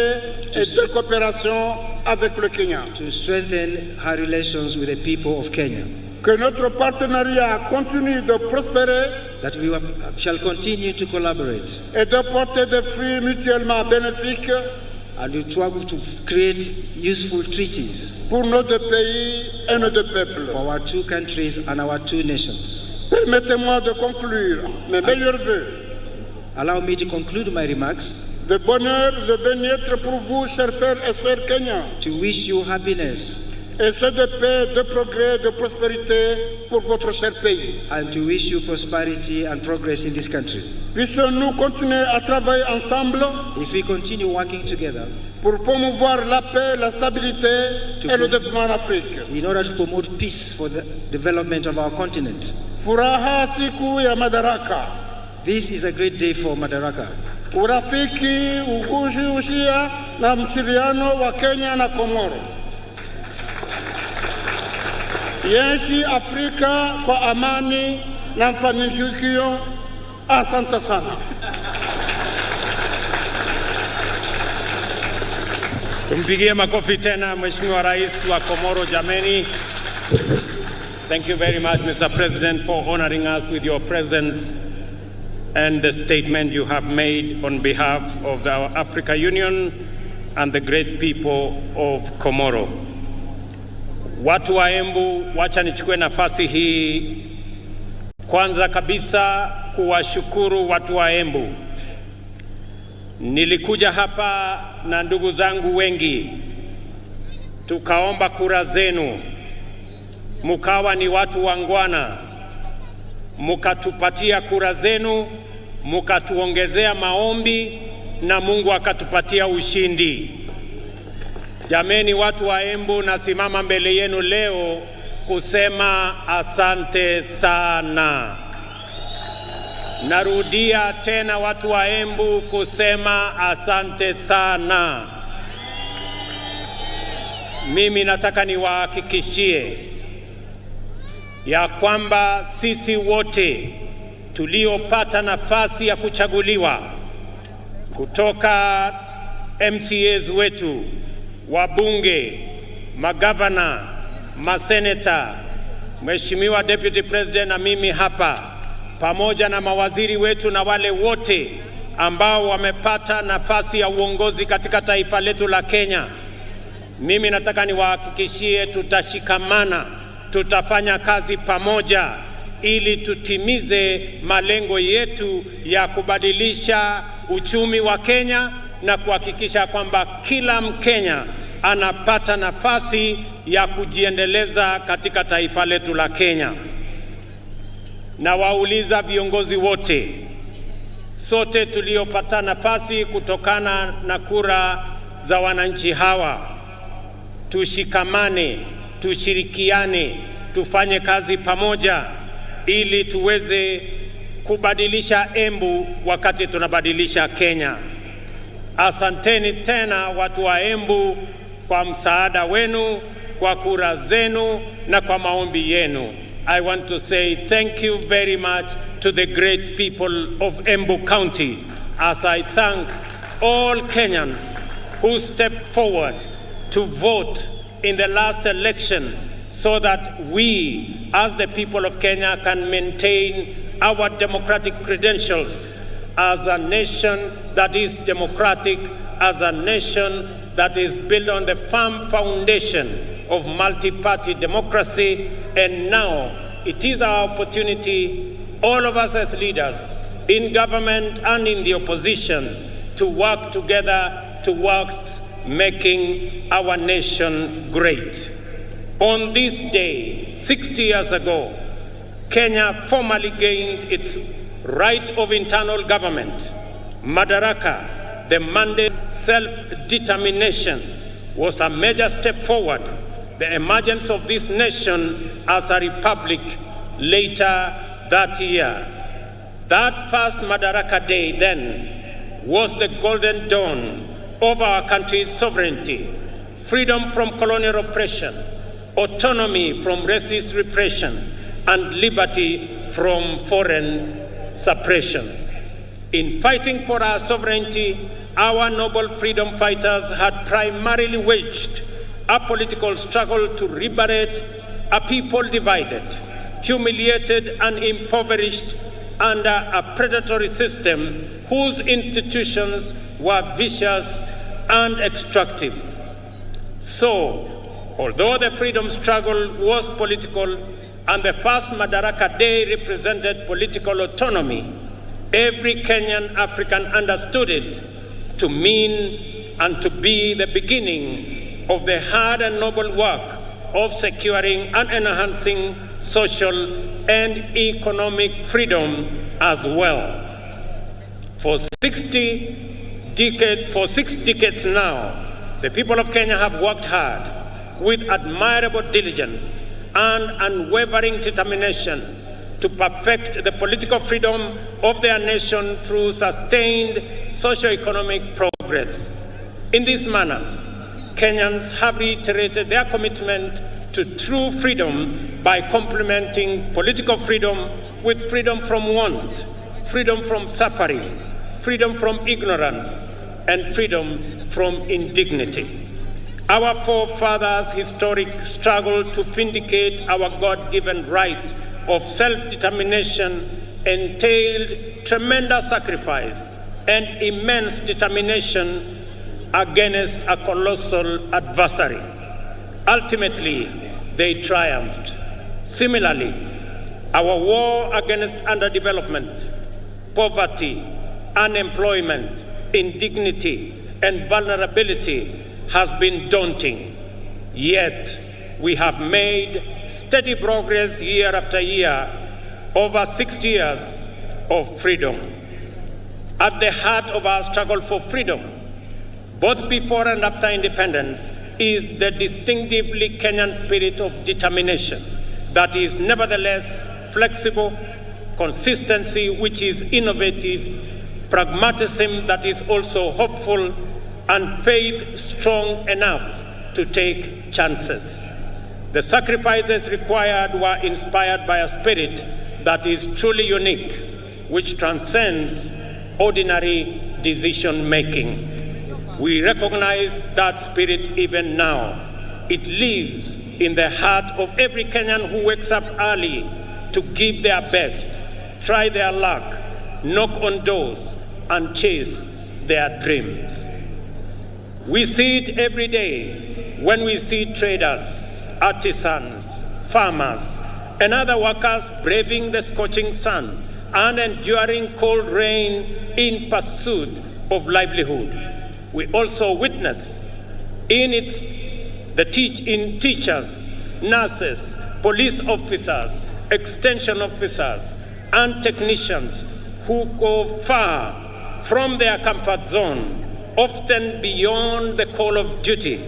et de coopération avec le Kenya. to strengthen our relations with the people of Kenya. Que notre partenariat continue de prospérer that we shall continue to collaborate et de porter des fruits mutuellement bénéfiques and to try to create useful treaties pour nos deux pays et nos deux peuples. for our two countries and our two nations. Permettez-moi de conclure mes meilleurs vœux Allow me to conclude my remarks de bonheur, de bien-être pour vous, chers frères et sœurs kenyans, to wish you happiness et ceux de paix, de progrès, de prospérité pour votre cher pays. and to wish you prosperity and progress in this country. Puissions-nous continuer à travailler ensemble If we continue working together pour promouvoir la paix, la stabilité et le développement en Afrique. in order to promote peace for the development of our continent. Furaha siku ya Madaraka. This is a great day for Madaraka. Urafiki, ushia na mshikamano wa Kenya na Komoro. Iishi Afrika kwa amani na mafanikio. Asante sana. Tumpigie makofi tena Mheshimiwa Rais wa Komoro jameni. Thank you very much, Mr. President, for honoring us with your presence and the statement you have made on behalf of our Africa Union and the great people of Komoro. Watu wa Embu, wacha nichukue nafasi hii kwanza kabisa kuwashukuru watu wa Embu. Nilikuja hapa na ndugu zangu wengi, tukaomba kura zenu, mukawa ni watu wangwana, mukatupatia kura zenu, mukatuongezea maombi na Mungu akatupatia ushindi. Jameni watu wa Embu, nasimama mbele yenu leo kusema asante sana. Narudia tena watu wa Embu kusema asante sana. Mimi nataka niwahakikishie ya kwamba sisi wote tuliopata nafasi ya kuchaguliwa kutoka MCAs wetu, wabunge, magavana, maseneta, Mheshimiwa Deputy President na mimi hapa, pamoja na mawaziri wetu na wale wote ambao wamepata nafasi ya uongozi katika taifa letu la Kenya, mimi nataka niwahakikishie tutashikamana, tutafanya kazi pamoja ili tutimize malengo yetu ya kubadilisha uchumi wa Kenya na kuhakikisha kwamba kila Mkenya anapata nafasi ya kujiendeleza katika taifa letu la Kenya. Na wauliza viongozi wote, sote tuliopata nafasi kutokana na kura za wananchi hawa, tushikamane, tushirikiane, tufanye kazi pamoja ili tuweze kubadilisha Embu wakati tunabadilisha Kenya. Asanteni tena watu wa Embu kwa msaada wenu, kwa kura zenu na kwa maombi yenu. I want to say thank you very much to the great people of Embu County, as I thank all Kenyans who stepped forward to vote in the last election so that we, as the people of Kenya, can maintain our democratic credentials as a nation that is democratic, as a nation that is built on the firm foundation of multi-party democracy. And now it is our opportunity, all of us as leaders in government and in the opposition, to work together towards making our nation great. On this day, 60 years ago, Kenya formally gained its right of internal government. Madaraka, the mandate self-determination, was a major step forward. The emergence of this nation as a republic later that year. That first Madaraka Day then was the golden dawn of our country's sovereignty, freedom from colonial oppression, autonomy from racist repression, and liberty from foreign suppression. In fighting for our sovereignty, our noble freedom fighters had primarily waged a political struggle to liberate a people divided, humiliated, and impoverished under a predatory system whose institutions were vicious and extractive. So, although the freedom struggle was political and the first Madaraka Day represented political autonomy, every Kenyan African understood it to mean and to be the beginning of the hard and noble work of securing and enhancing social and economic freedom as well. For 6 decades now, the people of Kenya have worked hard with admirable diligence and unwavering determination to perfect the political freedom of their nation through sustained socio-economic progress. In this manner, Kenyans have reiterated their commitment to true freedom by complementing political freedom with freedom from want, freedom from suffering, freedom from ignorance, and freedom from indignity. Our forefathers' historic struggle to vindicate our God-given rights of self-determination entailed tremendous sacrifice and immense determination against a colossal adversary. Ultimately, they triumphed. Similarly, our war against underdevelopment, poverty, unemployment, indignity, and vulnerability has been daunting. Yet, we have made steady progress year after year over 6 years of freedom. At the heart of our struggle for freedom, both before and after independence, is the distinctively Kenyan spirit of determination that is nevertheless flexible, consistency which is innovative, pragmatism that is also hopeful, and faith strong enough to take chances. The sacrifices required were inspired by a spirit that is truly unique, which transcends ordinary decision-making. We recognize that spirit even now. It lives in the heart of every Kenyan who wakes up early to give their best, try their luck, knock on doors, and chase their dreams. We see it every day when we see traders, artisans, farmers, and other workers braving the scorching sun and enduring cold rain in pursuit of livelihood. We also witness in teachers, nurses, police officers, extension officers, and technicians who go far from their comfort zone, often beyond the call of duty,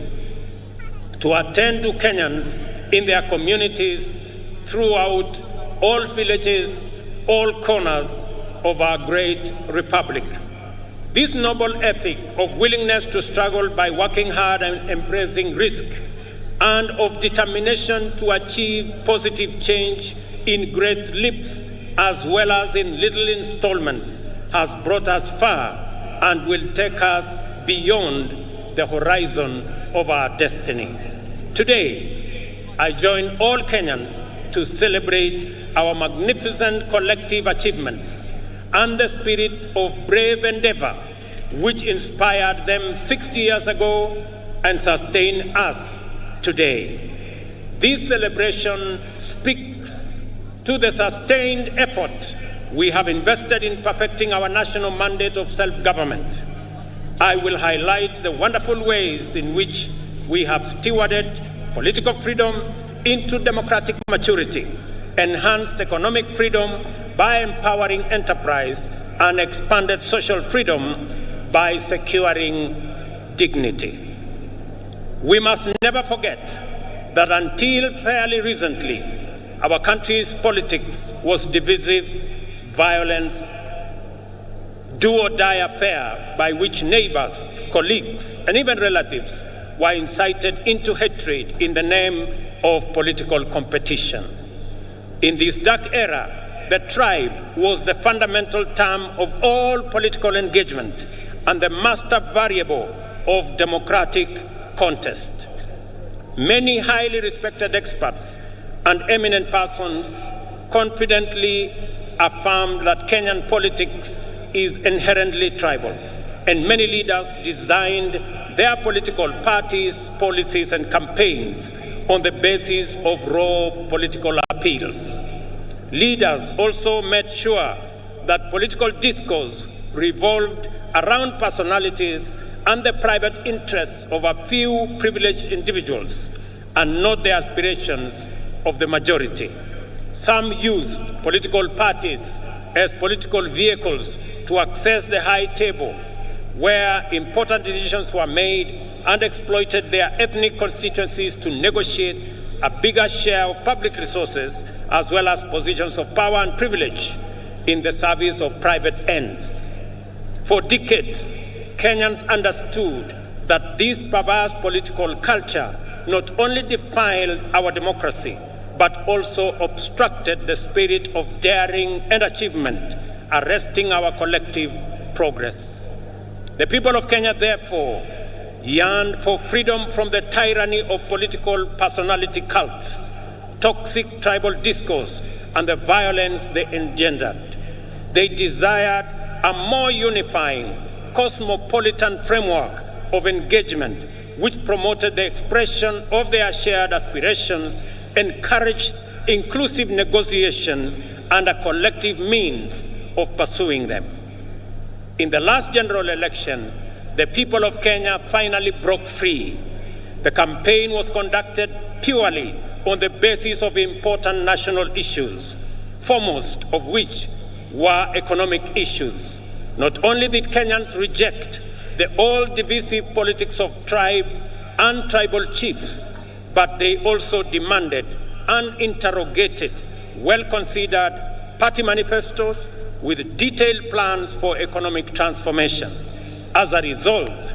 to attend to Kenyans in their communities throughout all villages, all corners of our great republic. This noble ethic of willingness to struggle by working hard and embracing risk, and of determination to achieve positive change in great leaps as well as in little installments, has brought us far and will take us beyond the horizon of our destiny. Today, I join all Kenyans to celebrate our magnificent collective achievements and the spirit of brave endeavor which inspired them 60 years ago and sustain us today. This celebration speaks to the sustained effort we have invested in perfecting our national mandate of self-government. I will highlight the wonderful ways in which we have stewarded political freedom into democratic maturity, enhanced economic freedom by empowering enterprise, and expanded social freedom by securing dignity. We must never forget that until fairly recently, our country's politics was divisive, violence, do-or-die affair by which neighbors, colleagues, and even relatives were incited into hatred in the name of political competition. In this dark era, the tribe was the fundamental term of all political engagement and the master variable of democratic contest. Many highly respected experts and eminent persons confidently affirmed that Kenyan politics is inherently tribal, and many leaders designed their political parties, policies, and campaigns on the basis of raw political appeals. Leaders also made sure that political discourse revolved around personalities and the private interests of a few privileged individuals and not the aspirations of the majority. Some used political parties as political vehicles to access the high table where important decisions were made and exploited their ethnic constituencies to negotiate a bigger share of public resources as well as positions of power and privilege in the service of private ends. For decades, Kenyans understood that this perverse political culture not only defiled our democracy, but also obstructed the spirit of daring and achievement, arresting our collective progress. The people of Kenya, therefore, yearned for freedom from the tyranny of political personality cults, toxic tribal discourse, and the violence they engendered. They desired a more unifying, cosmopolitan framework of engagement which promoted the expression of their shared aspirations, encouraged inclusive negotiations, and a collective means of pursuing them. In the last general election, the people of Kenya finally broke free. The campaign was conducted purely on the basis of important national issues, foremost of which were economic issues. Not only did Kenyans reject the old divisive politics of tribe and tribal chiefs, but they also demanded and interrogated well-considered party manifestos with detailed plans for economic transformation. As a result,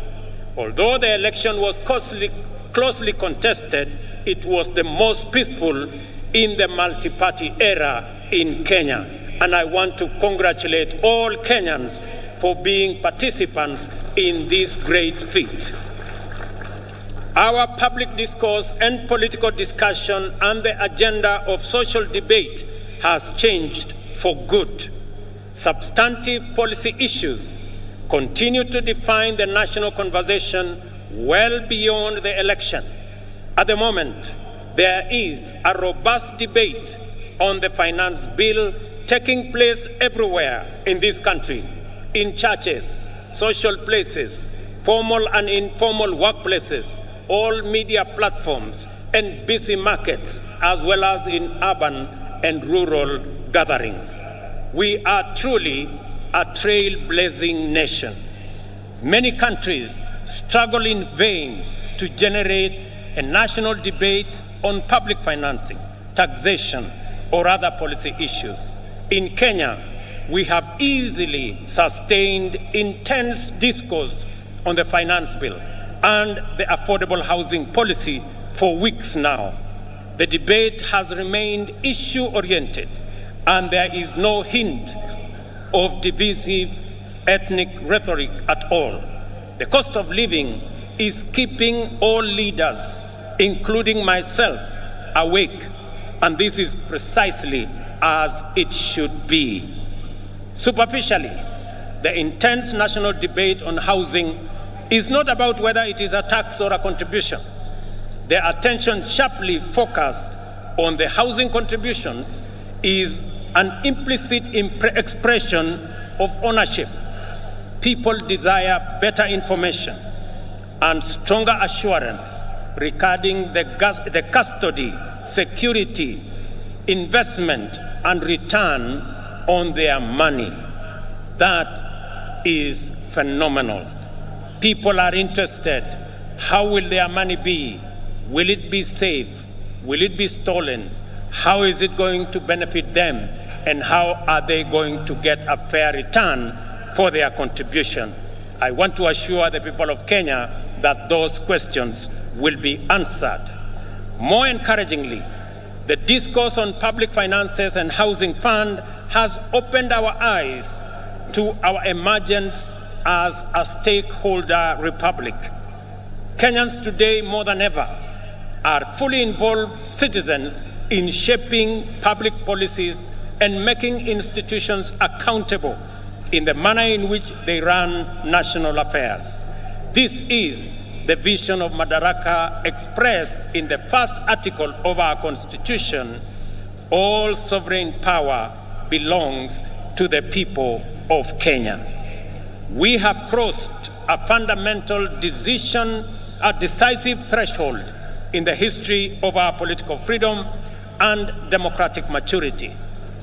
although the election was closely contested, it was the most peaceful in the multi-party era in Kenya. And I want to congratulate all Kenyans for being participants in this great feat. Our public discourse and political discussion and the agenda of social debate has changed for good. Substantive policy issues continue to define the national conversation well beyond the election. At the moment, there is a robust debate on the finance bill taking place everywhere in this country, in churches, social places, formal and informal workplaces, all media platforms, and busy markets, as well as in urban and rural gatherings. We are truly a trailblazing nation. Many countries struggle in vain to generate a national debate on public financing, taxation, or other policy issues. In Kenya, we have easily sustained intense discourse on the finance bill and the affordable housing policy for weeks now. The debate has remained issue-oriented, and there is no hint of divisive ethnic rhetoric at all. The cost of living is keeping all leaders, including myself, awake, and this is precisely as it should be. Superficially, the intense national debate on housing is not about whether it is a tax or a contribution. The attention sharply focused on the housing contributions is an implicit expression of ownership. People desire better information and stronger assurance regarding the custody, security, investment, and return on their money. That is phenomenal. People are interested. How will their money be? Will it be safe? Will it be stolen? How is it going to benefit them? And how are they going to get a fair return for their contribution? I want to assure the people of Kenya that those questions will be answered. More encouragingly, the discourse on public finances and housing fund has opened our eyes to our emergence as a stakeholder republic. Kenyans today, more than ever, are fully involved citizens in shaping public policies and making institutions accountable in the manner in which they run national affairs. This is the vision of Madaraka expressed in the first article of our Constitution: all sovereign power belongs to the people of Kenya. We have crossed a fundamental a decisive threshold in the history of our political freedom and democratic maturity.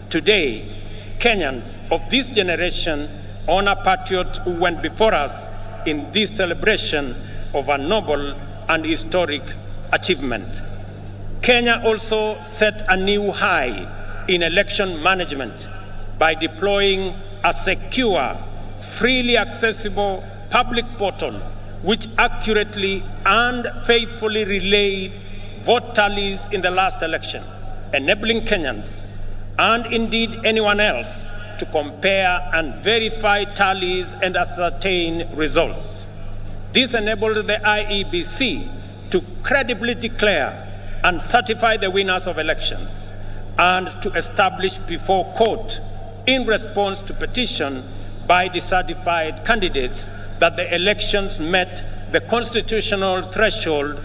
Today, Kenyans of this generation honor patriots who went before us in this celebration of a noble and historic achievement. Kenya also set a new high in election management by deploying a secure, freely accessible public portal which accurately and faithfully relayed vote tallies in the last election, enabling Kenyans and indeed anyone else to compare and verify tallies and ascertain results. This enabled the IEBC to credibly declare and certify the winners of elections and to establish before court, in response to petition by dissatisfied candidates, that the elections met the constitutional threshold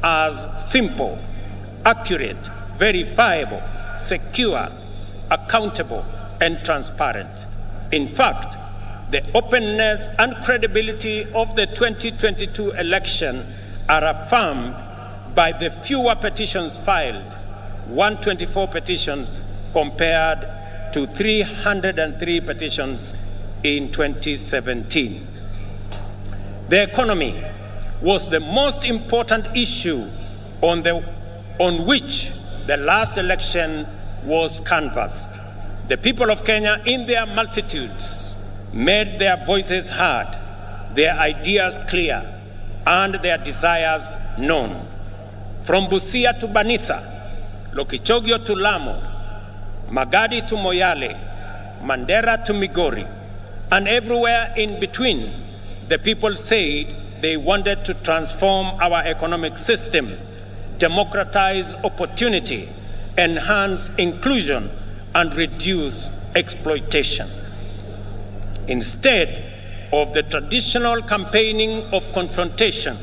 as simple, accurate, verifiable, secure, accountable, and transparent. In fact, the openness and credibility of the 2022 election are affirmed by the fewer petitions filed, 124 petitions compared to 303 petitions in 2017. The economy was the most important issue on which the last election was canvassed. The people of Kenya, in their multitudes, made their voices heard, their ideas clear, and their desires known. From Busia to Banisa, Lokichogio to Lamu, Magadi to Moyale, Mandera to Migori, and everywhere in between, the people said they wanted to transform our economic system, democratize opportunity, enhance inclusion, and reduce exploitation. Instead of the traditional campaigning of confrontation,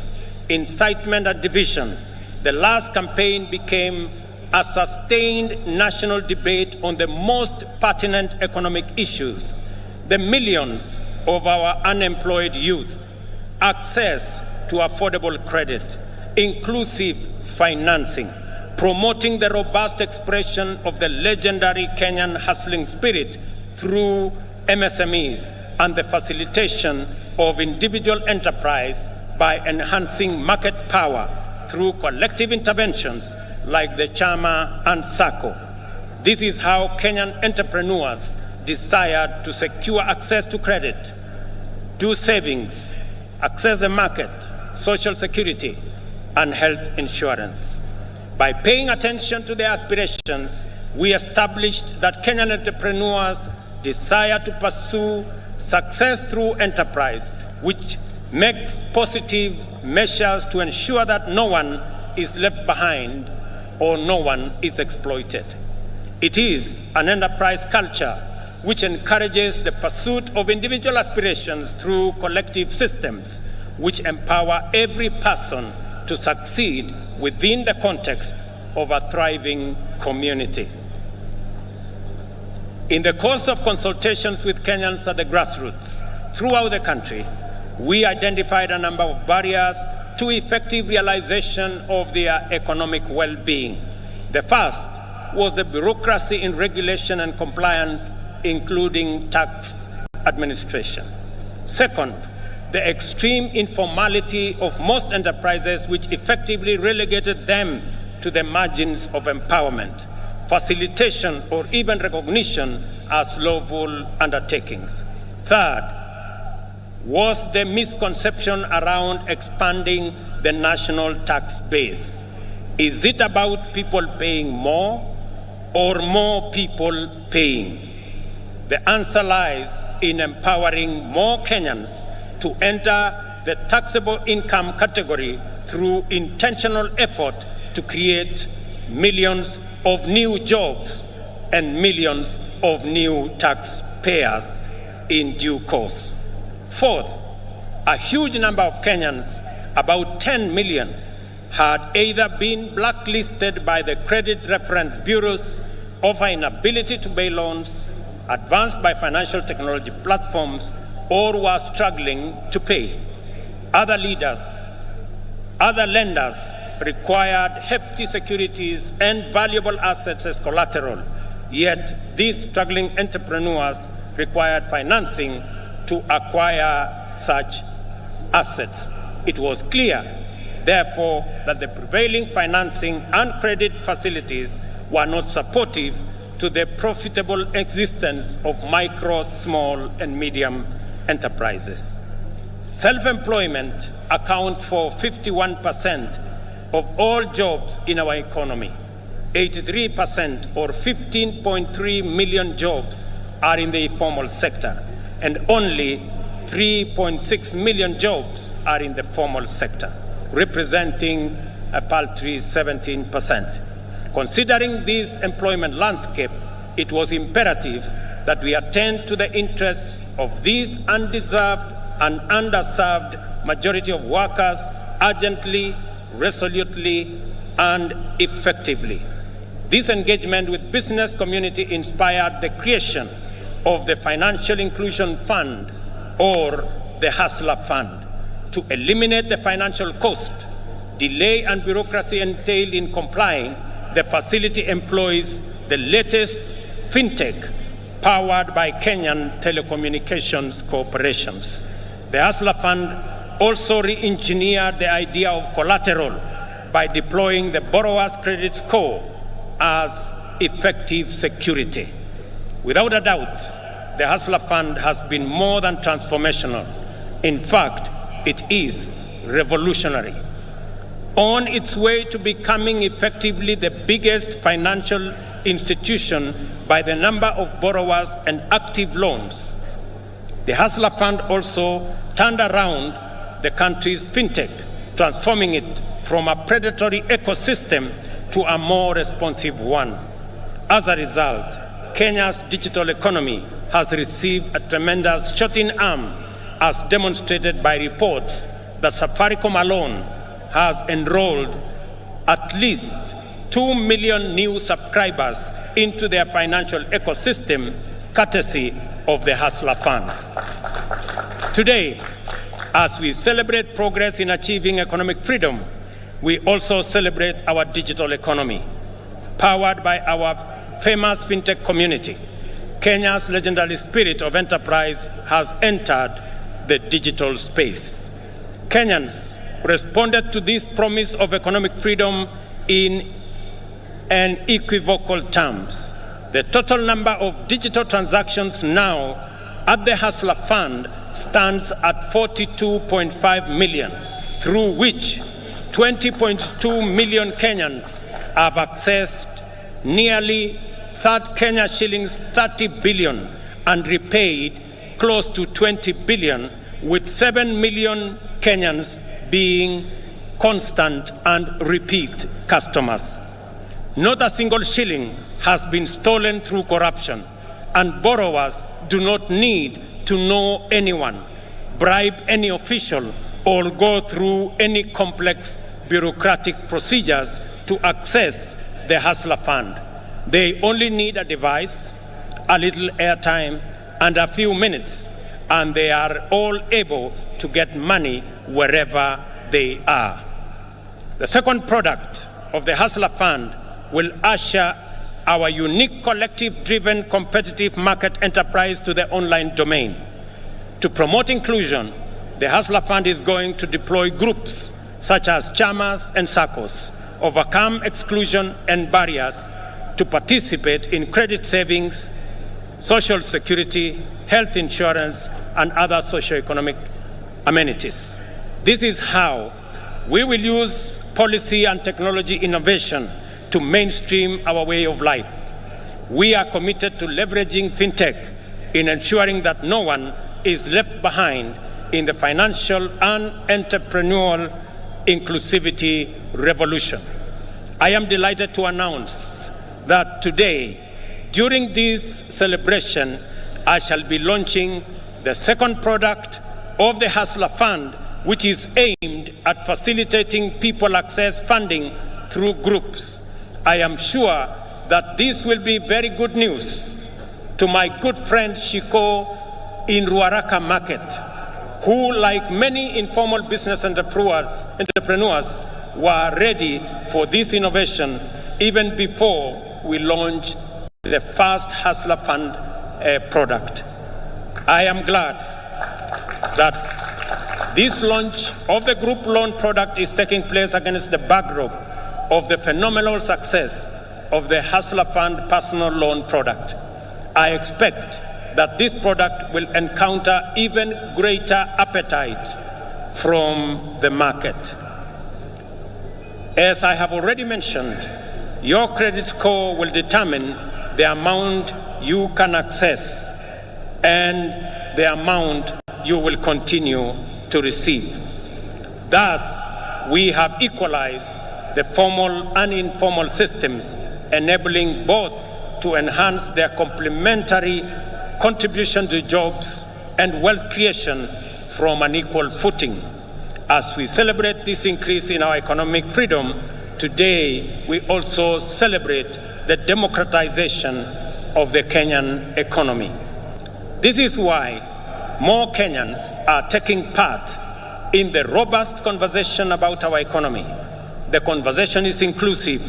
incitement, and division, the last campaign became a sustained national debate on the most pertinent economic issues: the millions of our unemployed youth, access to affordable credit, inclusive financing, promoting the robust expression of the legendary Kenyan hustling spirit through MSMEs, and the facilitation of individual enterprise by enhancing market power through collective interventions like the Chama and SACCO. This is how Kenyan entrepreneurs desired to secure access to credit, do savings, access the market, social security, and health insurance. By paying attention to their aspirations, we established that Kenyan entrepreneurs desire to pursue success through enterprise, which makes positive measures to ensure that no one is left behind or no one is exploited. It is an enterprise culture which encourages the pursuit of individual aspirations through collective systems, which empower every person to succeed within the context of a thriving community. In the course of consultations with Kenyans at the grassroots throughout the country, we identified a number of barriers to effective realization of their economic well-being. The first was the bureaucracy in regulation and compliance, including tax administration. Second, the extreme informality of most enterprises, which effectively relegated them to the margins of empowerment, facilitation, or even recognition as lawful undertakings. Third, was the misconception around expanding the national tax base. Is it about people paying more or more people paying? The answer lies in empowering more Kenyans to enter the taxable income category through intentional effort to create millions of new jobs and millions of new taxpayers in due course. Fourth, a huge number of Kenyans, about 10 million, had either been blacklisted by the credit reference bureaus of an inability to pay loans advanced by financial technology platforms or were struggling to pay. Other lenders required hefty securities and valuable assets as collateral, yet these struggling entrepreneurs required financing to acquire such assets. It was clear, therefore, that the prevailing financing and credit facilities were not supportive to the profitable existence of micro, small, and medium enterprises. Self-employment accounts for 51% of all jobs in our economy. 83% or 15.3 million jobs are in the informal sector, and only 3.6 million jobs are in the formal sector, representing a paltry 17%. Considering this employment landscape, it was imperative that we attend to the interests of these undeserved and underserved majority of workers urgently, resolutely, and effectively. This engagement with business community inspired the creation of the Financial Inclusion Fund, or the Hustler Fund, to eliminate the financial cost, delay, and bureaucracy entailed in complying. The facility employs the latest fintech powered by Kenyan telecommunications corporations. The Hustler Fund also re-engineered the idea of collateral by deploying the borrower's credit score as effective security. Without a doubt, the Hustler Fund has been more than transformational. In fact, it is revolutionary. On its way to becoming effectively the biggest financial institution by the number of borrowers and active loans, the Hustler Fund also turned around the country's fintech, transforming it from a predatory ecosystem to a more responsive one. As a result, Kenya's digital economy has received a tremendous shot in arm, as demonstrated by reports that Safaricom alone has enrolled at least 2 million new subscribers into their financial ecosystem, courtesy of the Hustler Fund. Today, as we celebrate progress in achieving economic freedom, we also celebrate our digital economy. Powered by our famous fintech community, Kenya's legendary spirit of enterprise has entered the digital space. Kenyans responded to this promise of economic freedom in unequivocal terms. The total number of digital transactions now at the Hustler Fund stands at 42.5 million, through which 20.2 million Kenyans have accessed nearly Kenya shillings 30 billion and repaid close to 20 billion, with 7 million Kenyans being constant and repeat customers. Not a single shilling has been stolen through corruption, and borrowers do not need to know anyone, bribe any official, or go through any complex bureaucratic procedures to access the Hustler Fund. They only need a device, a little airtime, and a few minutes, and they are all able to get money wherever they are. The second product of the Hustler Fund will usher our unique collective-driven competitive market enterprise to the online domain. To promote inclusion, the Hustler Fund is going to deploy groups such as chamas and SACCOs, overcome exclusion and barriers to participate in credit savings, social security, health insurance, and other socioeconomic amenities. This is how we will use policy and technology innovation to mainstream our way of life. We are committed to leveraging fintech in ensuring that no one is left behind in the financial and entrepreneurial inclusivity revolution. I am delighted to announce that today, During this celebration, I shall be launching the second product of the Hustler Fund, which is aimed at facilitating people access funding through groups. I am sure that this will be very good news to my good friend Shiko in Ruaraka Market, who, like many informal business entrepreneurs, were ready for this innovation even before we launched the first Hustler Fund product. I am glad that this launch of the group loan product is taking place against the backdrop of the phenomenal success of the Hustler Fund personal loan product. I expect that this product will encounter even greater appetite from the market. As I have already mentioned, your credit score will determine the amount you can access and the amount you will continue to receive. Thus, we have equalized the formal and informal systems, enabling both to enhance their complementary contribution to jobs and wealth creation from an equal footing. As we celebrate this increase in our economic freedom, today we also celebrate the democratization of the Kenyan economy. This is why more Kenyans are taking part in the robust conversation about our economy. The conversation is inclusive,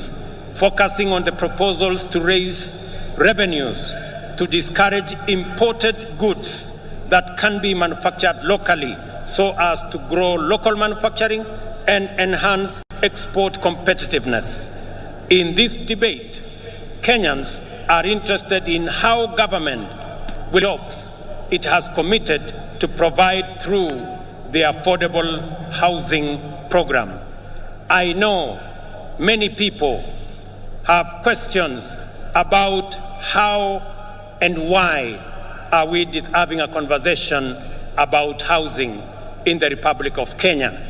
focusing on the proposals to raise revenues, to discourage imported goods that can be manufactured locally so as to grow local manufacturing and enhance export competitiveness. In this debate, Kenyans are interested in how government will jobs it has committed to provide through the affordable housing program. I know many people have questions about how and why are we having a conversation about housing in the Republic of Kenya.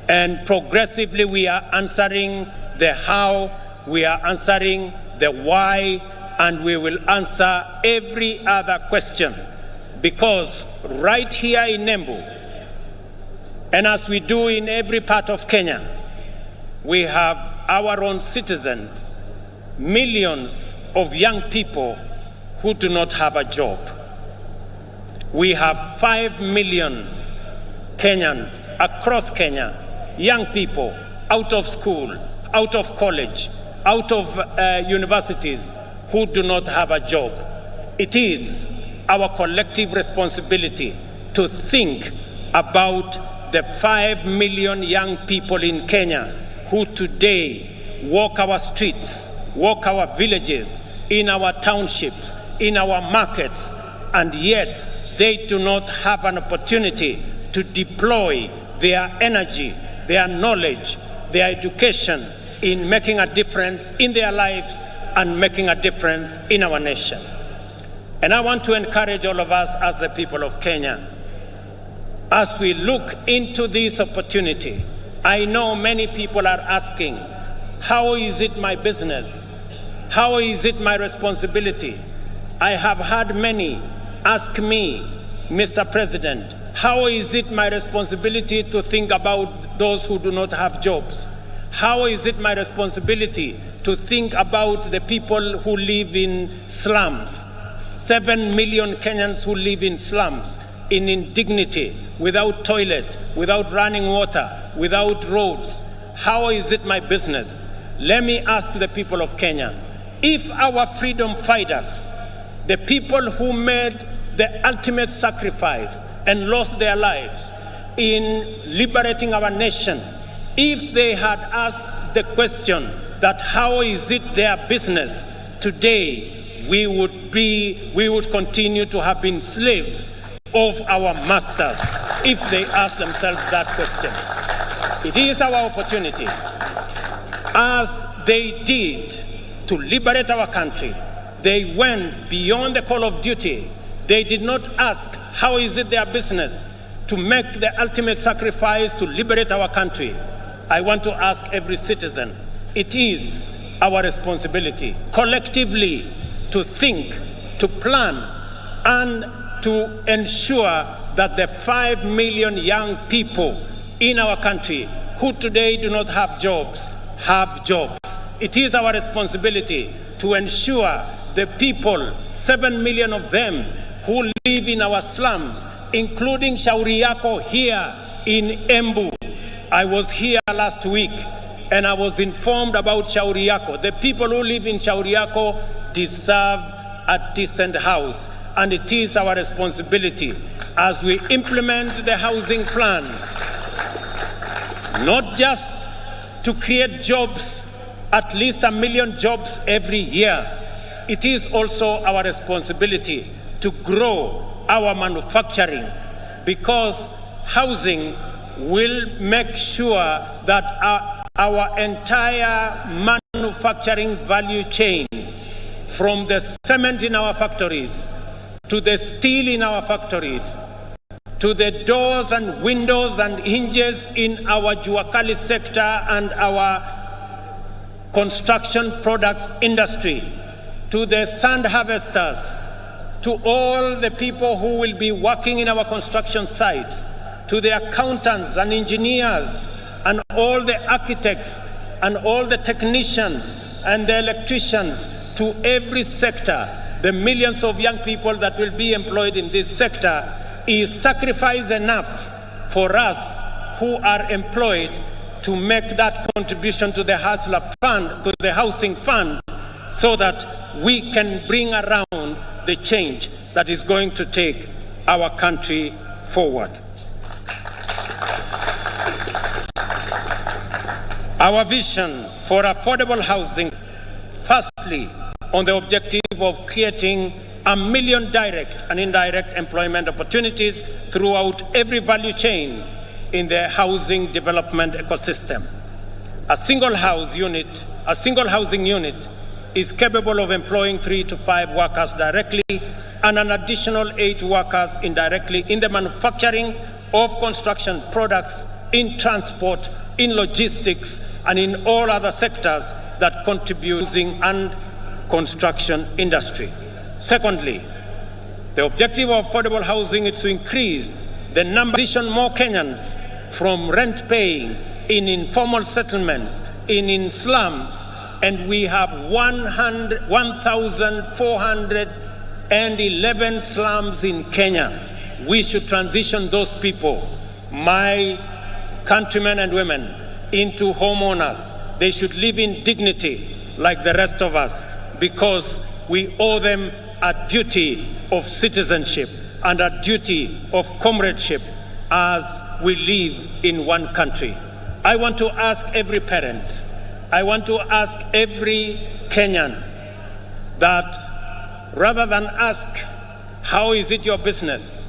And progressively we are answering the how, we are answering the why, and we will answer every other question. Because right here in Embu, and as we do in every part of Kenya, we have our own citizens, millions of young people who do not have a job. We have 5 million Kenyans across Kenya, young people out of school, out of college, out of universities who do not have a job. It is our collective responsibility to think about the 5 million young people in Kenya who today walk our streets, walk our villages, in our townships, in our markets, and yet they do not have an opportunity to deploy their energy, their knowledge, their education in making a difference in their lives and making a difference in our nation. And I want to encourage all of us as the people of Kenya, as we look into this opportunity. I know many people are asking, how is it my business? How is it my responsibility? I have had many ask me, Mr. President, how is it my responsibility to think about those who do not have jobs? How is it my responsibility to think about the people who live in slums? 7 million Kenyans who live in slums, in indignity, without toilet, without running water, without roads. How is it my business? Let me ask the people of Kenya, if our freedom fighters, the people who made the ultimate sacrifice and lost their lives in liberating our nation, if they had asked the question that how is it their business, today we would continue to have been slaves of our masters if they asked themselves that question. It is our opportunity, as they did, to liberate our country. They went beyond the call of duty. They did not ask how is it their business to make the ultimate sacrifice to liberate our country. I want to ask every citizen, it is our responsibility collectively to think, to plan, and to ensure that the 5 million young people in our country who today do not have jobs have jobs. It is our responsibility to ensure the people, 7 million of them, who live in our slums, including Shauri Yako here in Embu. I was here last week and I was informed about Shauri Yako. The people who live in Shauri Yako deserve a decent house, and it is our responsibility as we implement the housing plan, not just to create jobs, at least 1 million jobs every year. It is also our responsibility to grow our manufacturing, because housing will make sure that our entire manufacturing value chain, from the cement in our factories, to the steel in our factories, to the doors and windows and hinges in our Juakali sector and our construction products industry, to the sand harvesters, to all the people who will be working in our construction sites, to the accountants and engineers and all the architects and all the technicians and the electricians, to every sector, the millions of young people that will be employed in this sector, is sacrifice enough for us who are employed to make that contribution to the hustler fund, to the housing fund, so that we can bring around the change that is going to take our country forward. Our vision for affordable housing, firstly, on the objective of creating 1 million direct and indirect employment opportunities throughout every value chain in the housing development ecosystem. A single housing unit is capable of employing 3 to 5 workers directly and an additional 8 workers indirectly in the manufacturing of construction products, in transport, in logistics, and in all other sectors that contribute to housing and construction industry. Secondly, the objective of affordable housing is to increase the number of more Kenyans from rent paying in informal settlements, in slums, and we have 1,411 slums in Kenya. We should transition those people, my countrymen and women, into homeowners. They should live in dignity like the rest of us, because we owe them a duty of citizenship and a duty of comradeship as we live in one country. I want to ask every parent, I want to ask every Kenyan that rather than ask, how is it your business?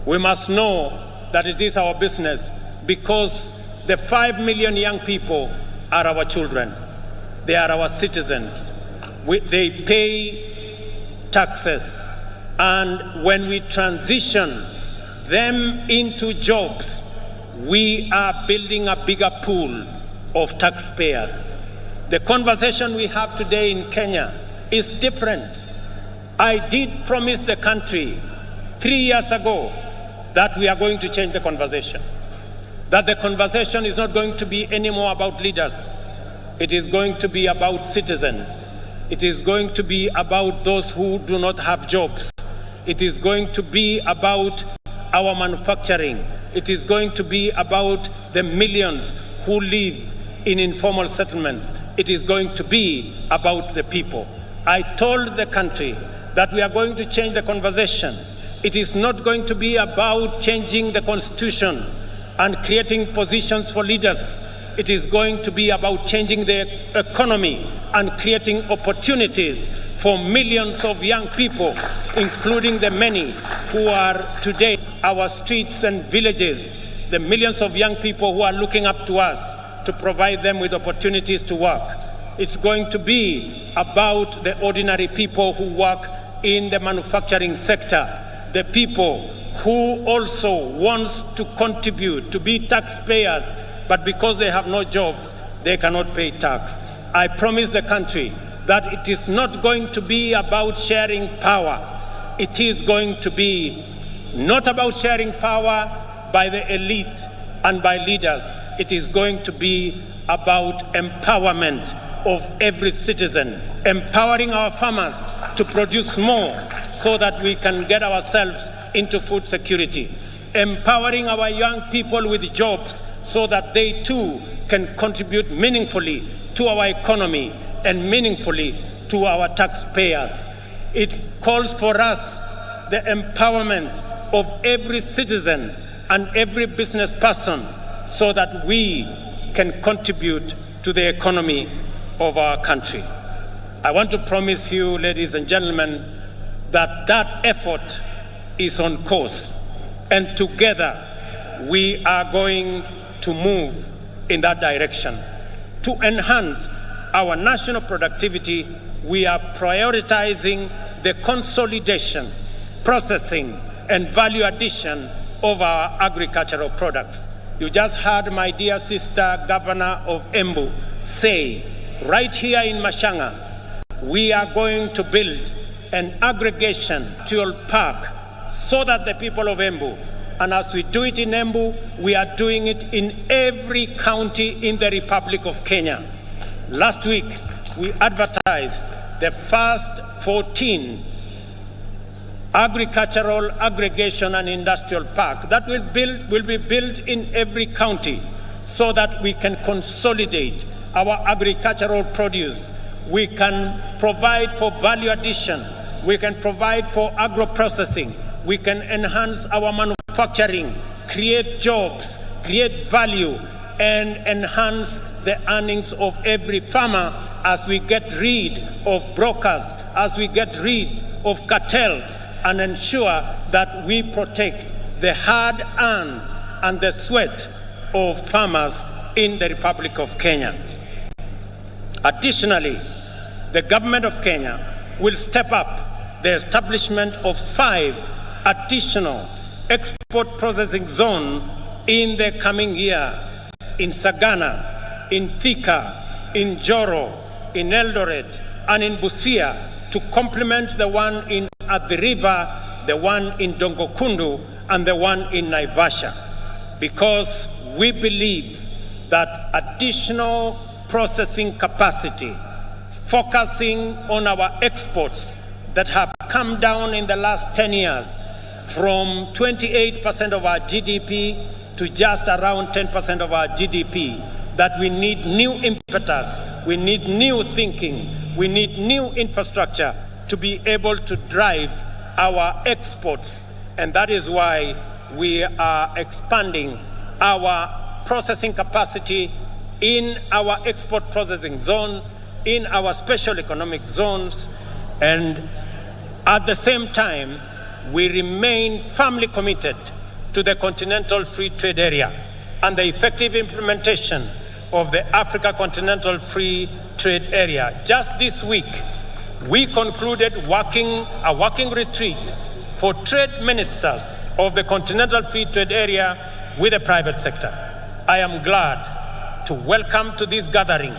We must know that it is our business, because the 5 million young people are our children. They are our citizens. They pay taxes. And when we transition them into jobs, we are building a bigger pool of taxpayers. The conversation we have today in Kenya is different. I did promise the country 3 years ago that we are going to change the conversation. That the conversation is not going to be anymore about leaders. It is going to be about citizens. It is going to be about those who do not have jobs. It is going to be about our manufacturing. It is going to be about the millions who live in informal settlements. It is going to be about the people. I told the country that we are going to change the conversation. It is not going to be about changing the constitution and creating positions for leaders. It is going to be about changing the economy and creating opportunities for millions of young people, including the many who are today our streets and villages, the millions of young people who are looking up to us to provide them with opportunities to work. It's going to be about the ordinary people who work in the manufacturing sector, the people who also wants to contribute, to be taxpayers, but because they have no jobs, they cannot pay tax. I promise the country that it is not going to be about sharing power. It is going to be not about sharing power by the elite and by leaders. It is going to be about empowerment of every citizen, empowering our farmers to produce more so that we can get ourselves into food security, empowering our young people with jobs so that they too can contribute meaningfully to our economy and meaningfully to our taxpayers. It calls for us the empowerment of every citizen and every business person so that we can contribute to the economy of our country. I want to promise you, ladies and gentlemen, that that effort is on course, and together we are going to move in that direction. To enhance our national productivity, we are prioritizing the consolidation, processing, and value addition of our agricultural products. You just heard my dear sister, Governor of Embu, say, right here in Mashanga, we are going to build an aggregation fuel park so that the people of Embu, and as we do it in Embu, we are doing it in every county in the Republic of Kenya. Last week, we advertised the first 14 agricultural aggregation and industrial park that will be built in every county so that we can consolidate our agricultural produce. We can provide for value addition. We can provide for agro-processing. We can enhance our manufacturing, create jobs, create value, and enhance the earnings of every farmer as we get rid of brokers, as we get rid of cartels, and ensure that we protect the hard-earned and the sweat of farmers in the Republic of Kenya. Additionally, the government of Kenya will step up the establishment of 5 additional export processing zones in the coming year in Sagana, in Thika, in Joro, in Eldoret, and in Busia to complement the one in Athi River, the one in Dongokundu, and the one in Naivasha, because we believe that additional processing capacity, focusing on our exports that have come down in the last 10 years from 28% of our GDP to just around 10% of our GDP, that we need new impetus, we need new thinking, we need new infrastructure to be able to drive our exports. And that is why we are expanding our processing capacity in our export processing zones, in our special economic zones, and at the same time, we remain firmly committed to the Continental Free Trade Area and the effective implementation of the Africa Continental Free Trade Area. Just this week, we concluded a working retreat for trade ministers of the Continental Free Trade Area with the private sector. I am glad to welcome to this gathering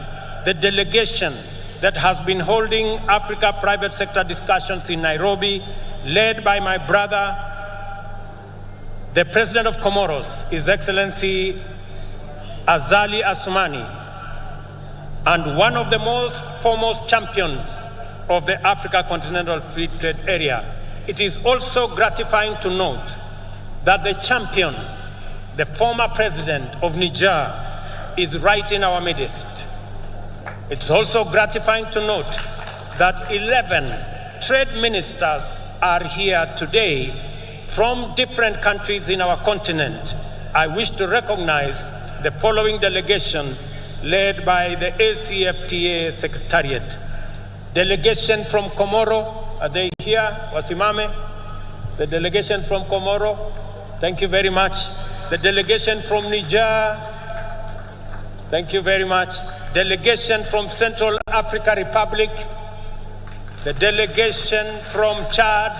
the delegation that has been holding Africa private sector discussions in Nairobi, led by my brother, the President of Comoros, His Excellency Azali Assoumani, and one of the most foremost champions of the Africa Continental Free Trade Area. It is also gratifying to note that the champion, the former president of Niger, is right in our midst. It's also gratifying to note that 11 trade ministers are here today from different countries in our continent. I wish to recognize the following delegations led by the ACFTA Secretariat. Delegation from Comoro, are they here? Wasimame? The delegation from Comoro, thank you very much. The delegation from Niger, thank you very much. Delegation from Central Africa Republic, the delegation from Chad,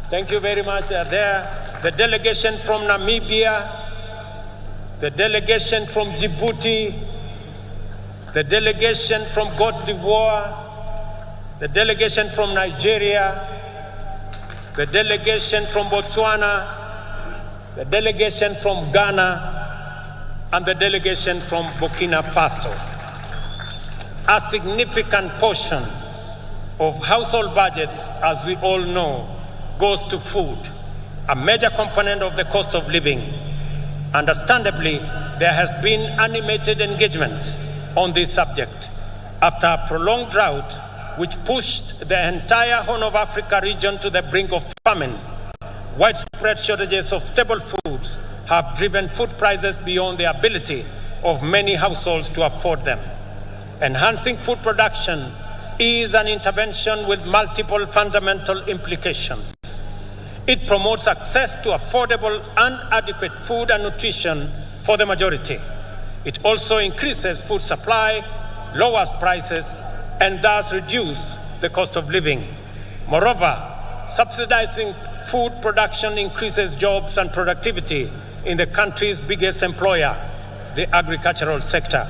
thank you very much, they are there. The delegation from Namibia, the delegation from Djibouti, the delegation from Cote d'Ivoire, the delegation from Nigeria, the delegation from Botswana, the delegation from Ghana, and the delegation from Burkina Faso. A significant portion of household budgets, as we all know, goes to food, a major component of the cost of living. Understandably, there has been animated engagement on this subject after a prolonged drought which pushed the entire Horn of Africa region to the brink of famine. Widespread shortages of staple foods have driven food prices beyond the ability of many households to afford them. Enhancing food production is an intervention with multiple fundamental implications. It promotes access to affordable and adequate food and nutrition for the majority. It also increases food supply, lowers prices, and thus reduces the cost of living. Moreover, subsidizing food production increases jobs and productivity in the country's biggest employer, the agricultural sector.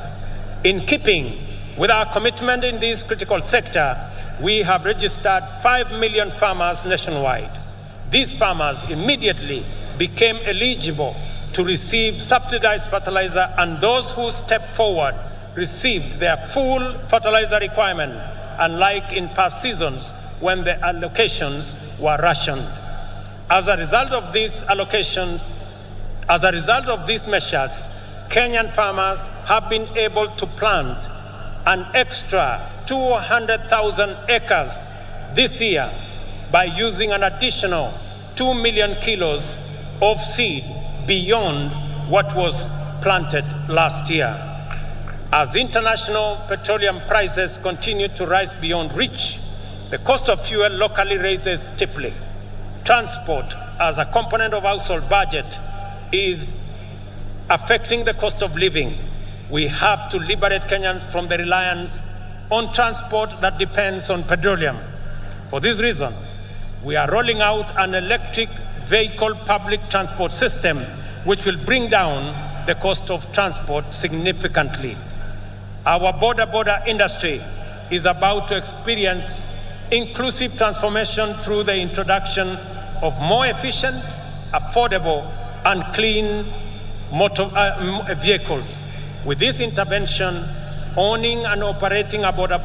In keeping with our commitment in this critical sector, we have registered 5 million farmers nationwide. These farmers immediately became eligible to receive subsidized fertilizer, and those who stepped forward received their full fertilizer requirement, unlike in past seasons when the allocations were rationed. As a result of these measures, Kenyan farmers have been able to plant an extra 200,000 acres this year by using an additional 2 million kilos of seed beyond what was planted last year. As international petroleum prices continue to rise beyond reach, the cost of fuel locally rises steeply. Transport, as a component of household budget, is affecting the cost of living. We have to liberate Kenyans from the reliance on transport that depends on petroleum. For this reason, we are rolling out an electric vehicle public transport system which will bring down the cost of transport significantly. Our border industry is about to experience inclusive transformation through the introduction of more efficient, affordable, and clean motor vehicles. With this intervention, owning and operating a border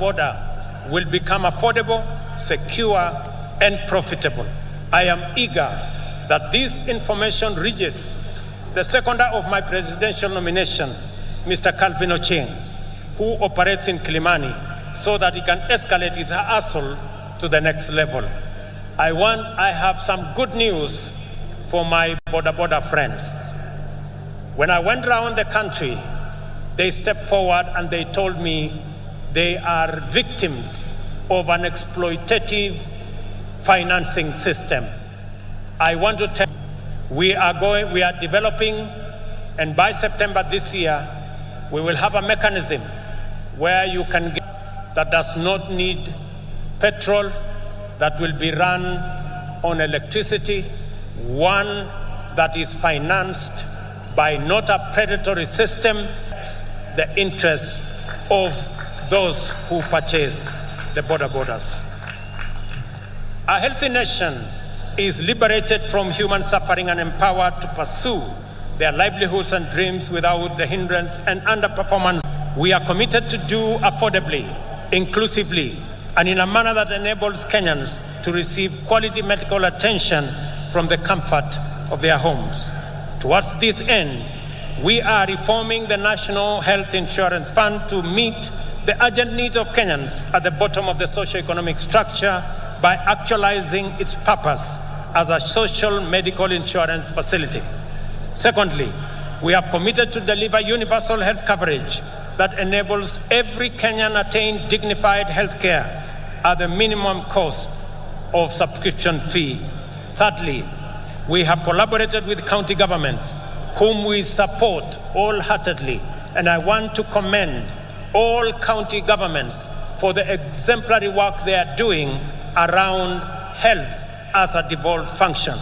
will become affordable, secure, and profitable. I am eager that this information reaches the seconder of my presidential nomination, Mr. Calvin Ochieng, who operates in Kilimani, so that he can escalate his hustle to the next level. I have some good news for my border friends. When I went around the country, they stepped forward and they told me they are victims of an exploitative financing system. I want to tell you, we are developing, and by September this year, we will have a mechanism where you can get that does not need petrol, that will be run on electricity, one that is financed by not a predatory system, the interest of those who purchase the borders. A healthy nation is liberated from human suffering and empowered to pursue their livelihoods and dreams without the hindrance and underperformance. We are committed to do affordably, inclusively, and in a manner that enables Kenyans to receive quality medical attention from the comfort of their homes. Towards this end, we are reforming the National Health Insurance Fund to meet the urgent needs of Kenyans at the bottom of the socio-economic structure by actualizing its purpose as a social medical insurance facility. Secondly, we have committed to deliver universal health coverage that enables every Kenyan attain dignified health care at the minimum cost of subscription fee. Thirdly, we have collaborated with county governments, whom we support wholeheartedly, and I want to commend all county governments for the exemplary work they are doing around health as a devolved function.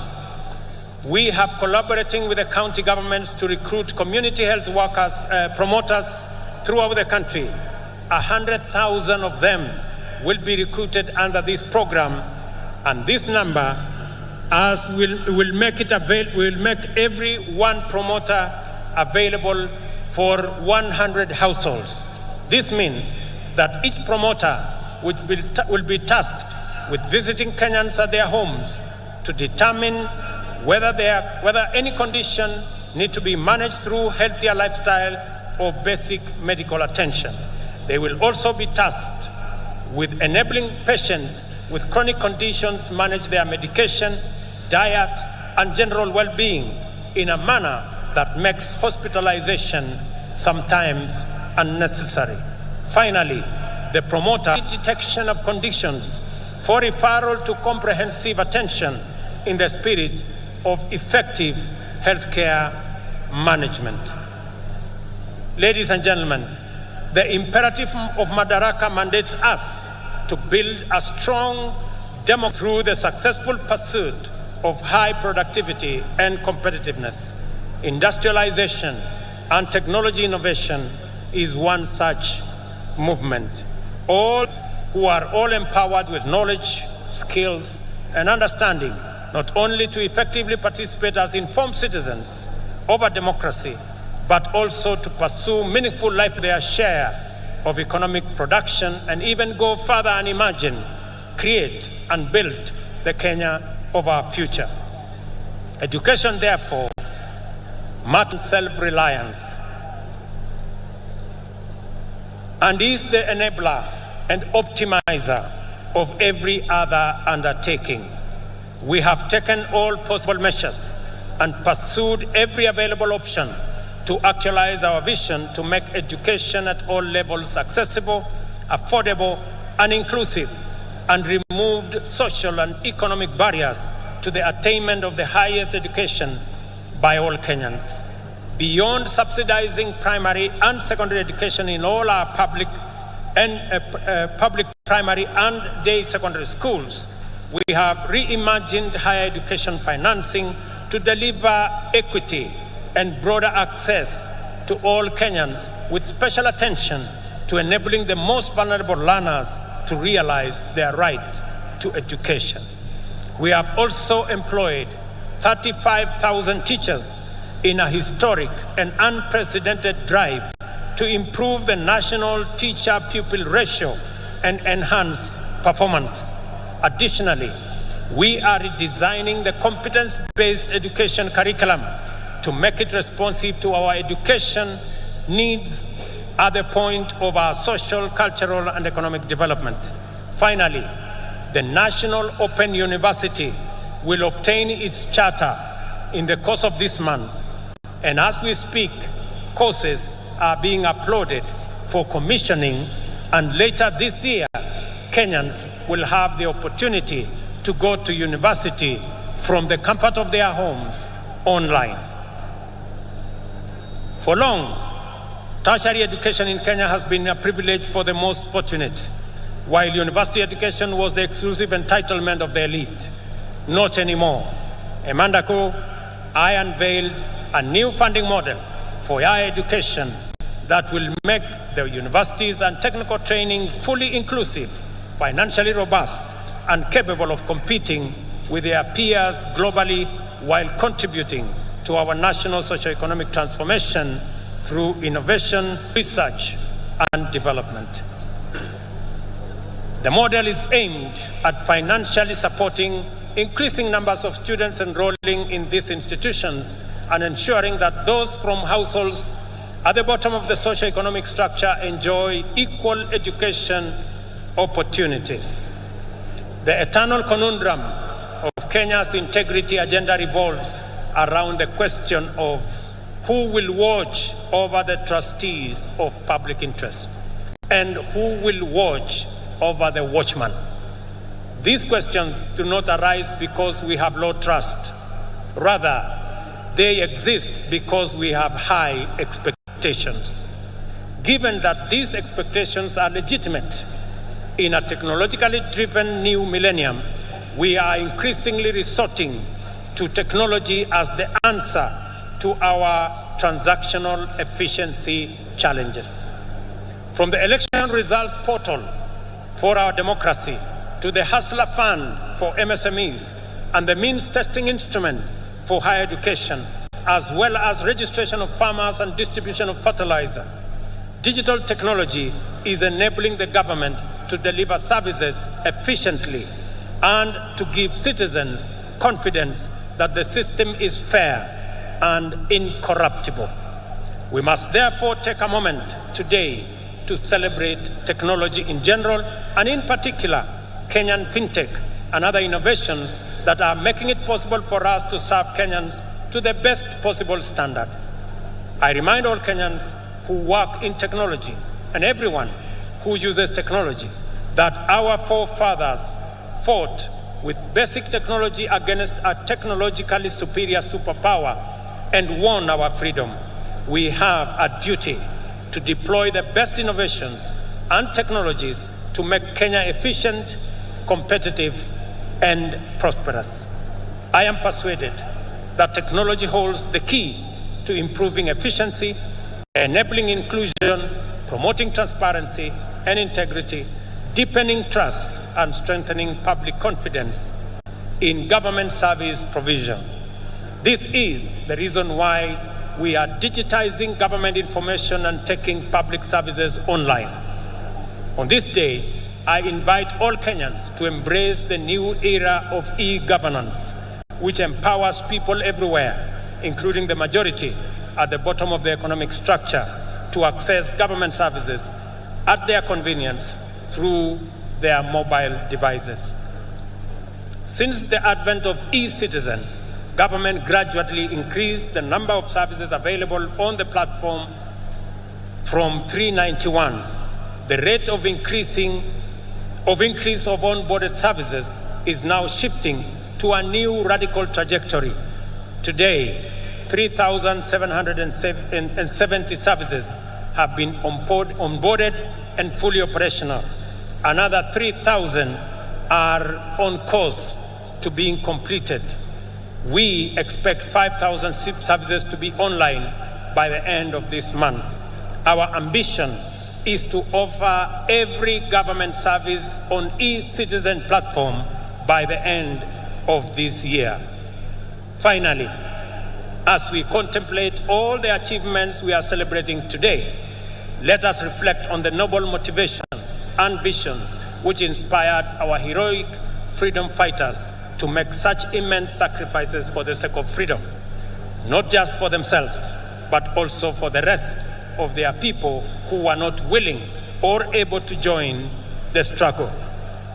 We have collaborating with the county governments to recruit community health workers, promoters throughout the country. 100,000 of them will be recruited under this program, and this number will make every one promoter available for 100 households. This means that each promoter will be tasked with visiting Kenyans at their homes to determine whether any condition need to be managed through healthier lifestyle or basic medical attention. They will also be tasked with enabling patients with chronic conditions manage their medication, diet, and general well-being in a manner that makes hospitalization sometimes unnecessary. Finally, the promoter detection of conditions for referral to comprehensive attention in the spirit of effective healthcare management. Ladies and gentlemen, the imperative of Madaraka mandates us to build a strong democracy through the successful pursuit of high productivity and competitiveness. Industrialization and technology innovation is one such movement. All who are all empowered with knowledge, skills, and understanding, not only to effectively participate as informed citizens of a democracy, but also to pursue meaningful life, their share of economic production, and even go further and imagine, create, and build the Kenya of our future. Education, therefore, must self-reliance and is the enabler and optimizer of every other undertaking. We have taken all possible measures and pursued every available option to actualize our vision to make education at all levels accessible, affordable, and inclusive, and removed social and economic barriers to the attainment of the highest education by all Kenyans. Beyond subsidizing primary and secondary education in all our public primary and day secondary schools, we have reimagined higher education financing to deliver equity and broader access to all Kenyans, with special attention to enabling the most vulnerable learners to realize their right to education. We have also employed 35,000 teachers in a historic and unprecedented drive to improve the national teacher-pupil ratio and enhance performance. Additionally, we are redesigning the competence-based education curriculum to make it responsive to our education needs at the point of our social, cultural, and economic development. Finally, the National Open University will obtain its charter in the course of this month, and as we speak, courses are being uploaded for commissioning, and later this year, Kenyans will have the opportunity to go to university from the comfort of their homes online. For long, tertiary education in Kenya has been a privilege for the most fortunate, while university education was the exclusive entitlement of the elite. Not anymore. A month ago, I unveiled a new funding model for higher education that will make the universities and technical training fully inclusive, financially robust, and capable of competing with their peers globally while contributing to our national socio-economic transformation through innovation, research, and development. The model is aimed at financially supporting increasing numbers of students enrolling in these institutions and ensuring that those from households at the bottom of the socio-economic structure enjoy equal education opportunities. The eternal conundrum of Kenya's integrity agenda revolves around the question of who will watch over the trustees of public interest and who will watch over the watchman. These questions do not arise because we have low trust. Rather, they exist because we have high expectations. Given that these expectations are legitimate, in a technologically driven new millennium, we are increasingly resorting to technology as the answer to our transactional efficiency challenges. From the election results portal for our democracy, to the Hustler Fund for MSMEs, and the means testing instrument for higher education, as well as registration of farmers and distribution of fertilizer. Digital technology is enabling the government to deliver services efficiently and to give citizens confidence that the system is fair and incorruptible. We must therefore take a moment today to celebrate technology in general, and in particular, Kenyan fintech and other innovations that are making it possible for us to serve Kenyans to the best possible standard. I remind all Kenyans who work in technology and everyone who uses technology that our forefathers fought with basic technology against a technologically superior superpower and won our freedom. We have a duty to deploy the best innovations and technologies to make Kenya efficient, competitive, and prosperous. I am persuaded that technology holds the key to improving efficiency, enabling inclusion, promoting transparency and integrity, deepening trust, and strengthening public confidence in government service provision. This is the reason why we are digitizing government information and taking public services online. On this day, I invite all Kenyans to embrace the new era of e-governance, which empowers people everywhere, including the majority at the bottom of the economic structure, to access government services at their convenience through their mobile devices. Since the advent of e-citizen, government gradually increased the number of services available on the platform from 391. The rate of increase of onboarded services is now shifting to a new radical trajectory. Today, 3,770 services have been onboarded and fully operational. Another 3,000 are on course to being completed. We expect 5,000 services to be online by the end of this month. Our ambition is to offer every government service on e-citizen platform by the end of this year. Finally, as we contemplate all the achievements we are celebrating today, let us reflect on the noble motivations and visions which inspired our heroic freedom fighters to make such immense sacrifices for the sake of freedom, not just for themselves, but also for the rest of their people who were not willing or able to join the struggle.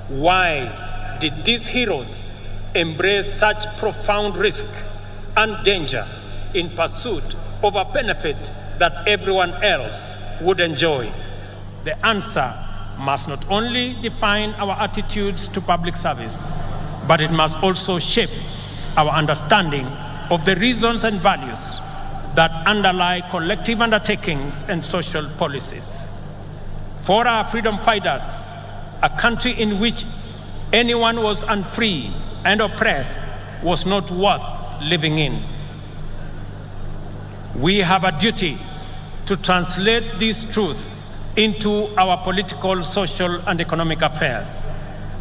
Why did these heroes embrace such profound risk and danger in pursuit of a benefit that everyone else would enjoy? The answer must not only define our attitudes to public service, but it must also shape our understanding of the reasons and values that underlie collective undertakings and social policies. For our freedom fighters, a country in which anyone was unfree and oppressed was not worth living in. We have a duty to translate these truths into our political, social, and economic affairs.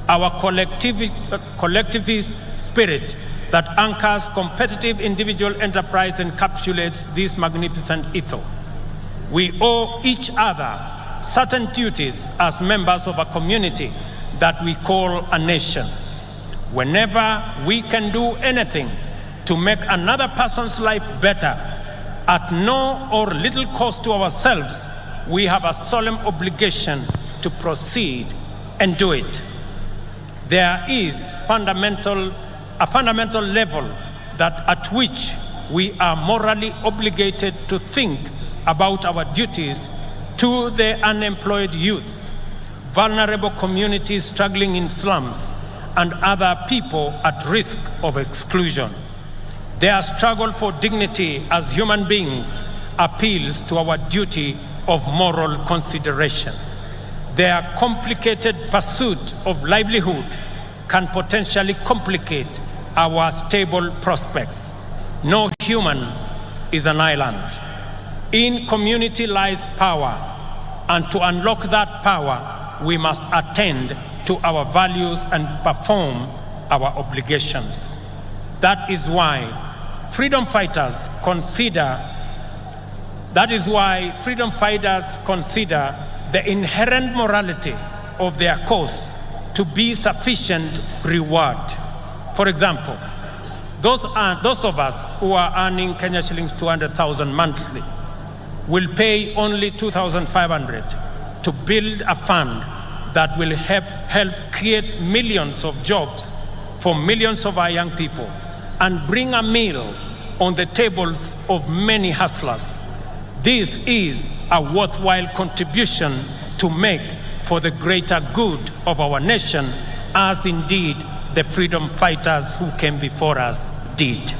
Our collectivist spirit that anchors competitive individual enterprise encapsulates this magnificent ethos. We owe each other certain duties as members of a community that we call a nation. Whenever we can do anything to make another person's life better, at no or little cost to ourselves, we have a solemn obligation to proceed and do it. There is a fundamental level at which we are morally obligated to think about our duties to the unemployed youth, vulnerable communities struggling in slums, and other people at risk of exclusion. Their struggle for dignity as human beings appeals to our duty of moral consideration. Their complicated pursuit of livelihood can potentially complicate our stable prospects. No human is an island. In community lies power, and to unlock that power, we must attend to our values and perform our obligations. That is why freedom fighters consider the inherent morality of their cause to be sufficient reward. For example, those of us who are earning Kenya shillings 200,000 monthly will pay only 2,500 to build a fund that will help create millions of jobs for millions of our young people and bring a meal on the tables of many hustlers. This is a worthwhile contribution to make for the greater good of our nation, as indeed the freedom fighters who came before us did.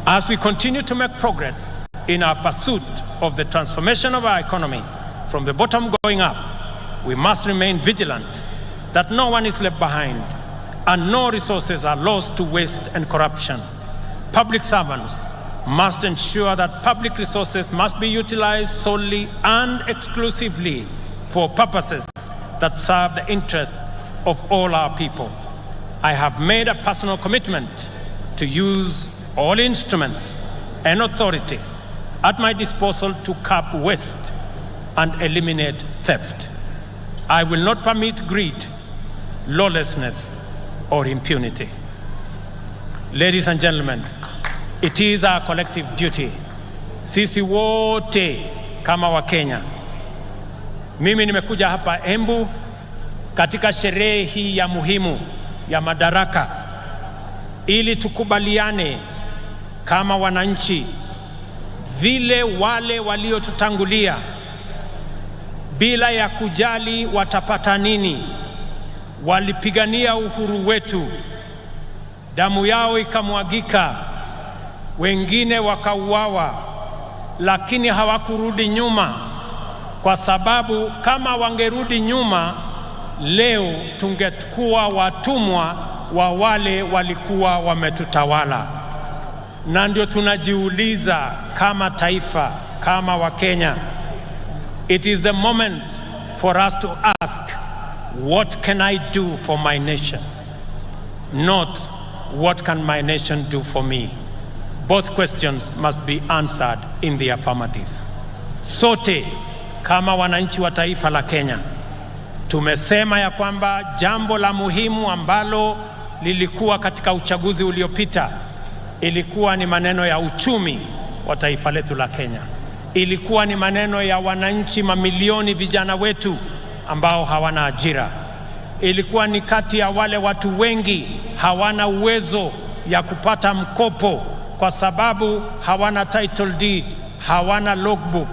As we continue to make progress in our pursuit of the transformation of our economy from the bottom going up, we must remain vigilant that no one is left behind and no resources are lost to waste and corruption. Public servants must ensure that public resources must be utilized solely and exclusively for purposes that serve the interests of all our people. I have made a personal commitment to use all instruments and authority at my disposal to curb waste and eliminate theft. I will not permit greed, lawlessness, or impunity. Ladies and gentlemen, it is our collective duty, sisi wote kama Wakenya. Mimi nimekuja hapa Embu katika sherehe hii ya muhimu ya Madaraka ili tukubaliane kama wananchi vile wale waliotutangulia bila ya kujali watapata nini walipigania uhuru wetu, damu yao ikamwagika, wengine wakauawa, lakini hawakurudi nyuma, kwa sababu kama wangerudi nyuma leo tungekuwa watumwa wa wale walikuwa wametutawala. Na ndio tunajiuliza kama taifa, kama Wakenya, it is the moment for us to ask, what can I do for my nation? Not what can my nation do for me? Both questions must be answered in the affirmative. Sote kama wananchi wa taifa la Kenya tumesema ya kwamba jambo la muhimu ambalo lilikuwa katika uchaguzi uliopita ilikuwa ni maneno ya uchumi wa taifa letu la Kenya. Ilikuwa ni maneno ya wananchi mamilioni vijana wetu ambao hawana ajira. Ilikuwa ni kati ya wale watu wengi hawana uwezo ya kupata mkopo kwa sababu hawana title deed, hawana logbook.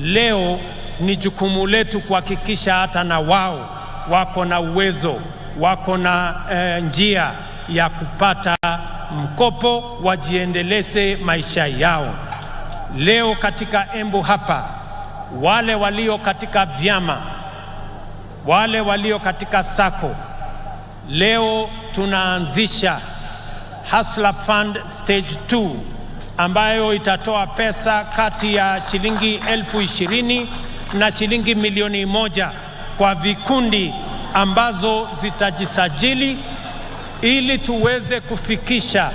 Leo ni jukumu letu kuhakikisha hata na wao wako na uwezo, wako na njia ya kupata mkopo wajiendeleze maisha yao. Leo katika Embu hapa, wale walio katika vyama, wale walio katika sako, leo tunaanzisha Hustler Fund Stage 2 ambayo itatoa pesa kati ya shilingi 20,000 na shilingi 1,000,000 kwa vikundi ambazo zitajisajili ili tuweze kufikisha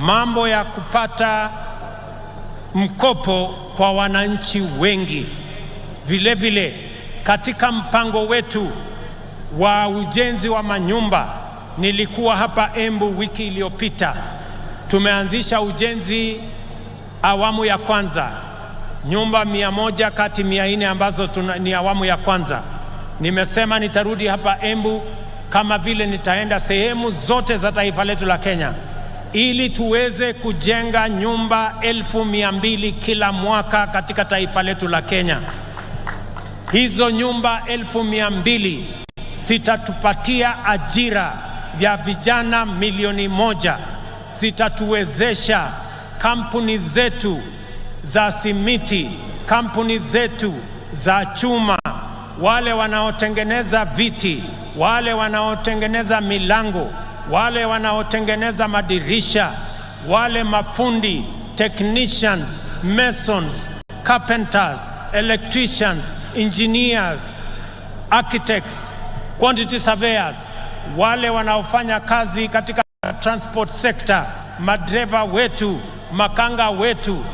mambo ya kupata mkopo kwa wananchi wengi. Vile vile katika mpango wetu wa ujenzi wa manyumba, nilikuwa hapa Embu wiki iliyopita, tumeanzisha ujenzi awamu ya kwanza, nyumba 100 kati 400 ambazo ni awamu ya kwanza. Nimesema nitarudi hapa Embu kama vile nitaenda sehemu zote za taifa letu la Kenya ili tuweze kujenga nyumba 200,000 kila mwaka katika taifa letu la Kenya. Hizo nyumba 200,000 zitatupatia ajira vya vijana 1,000,000, zitatuwezesha kampuni zetu za simiti, kampuni zetu za chuma, wale wanaotengeneza viti, wale wanaotengeneza milango, wale wanaotengeneza madirisha, wale mafundi, technicians, masons, carpenters, electricians, engineers, architects, quantity surveyors, wale wanaofanya kazi katika transport sector, madereva wetu, makanga wetu,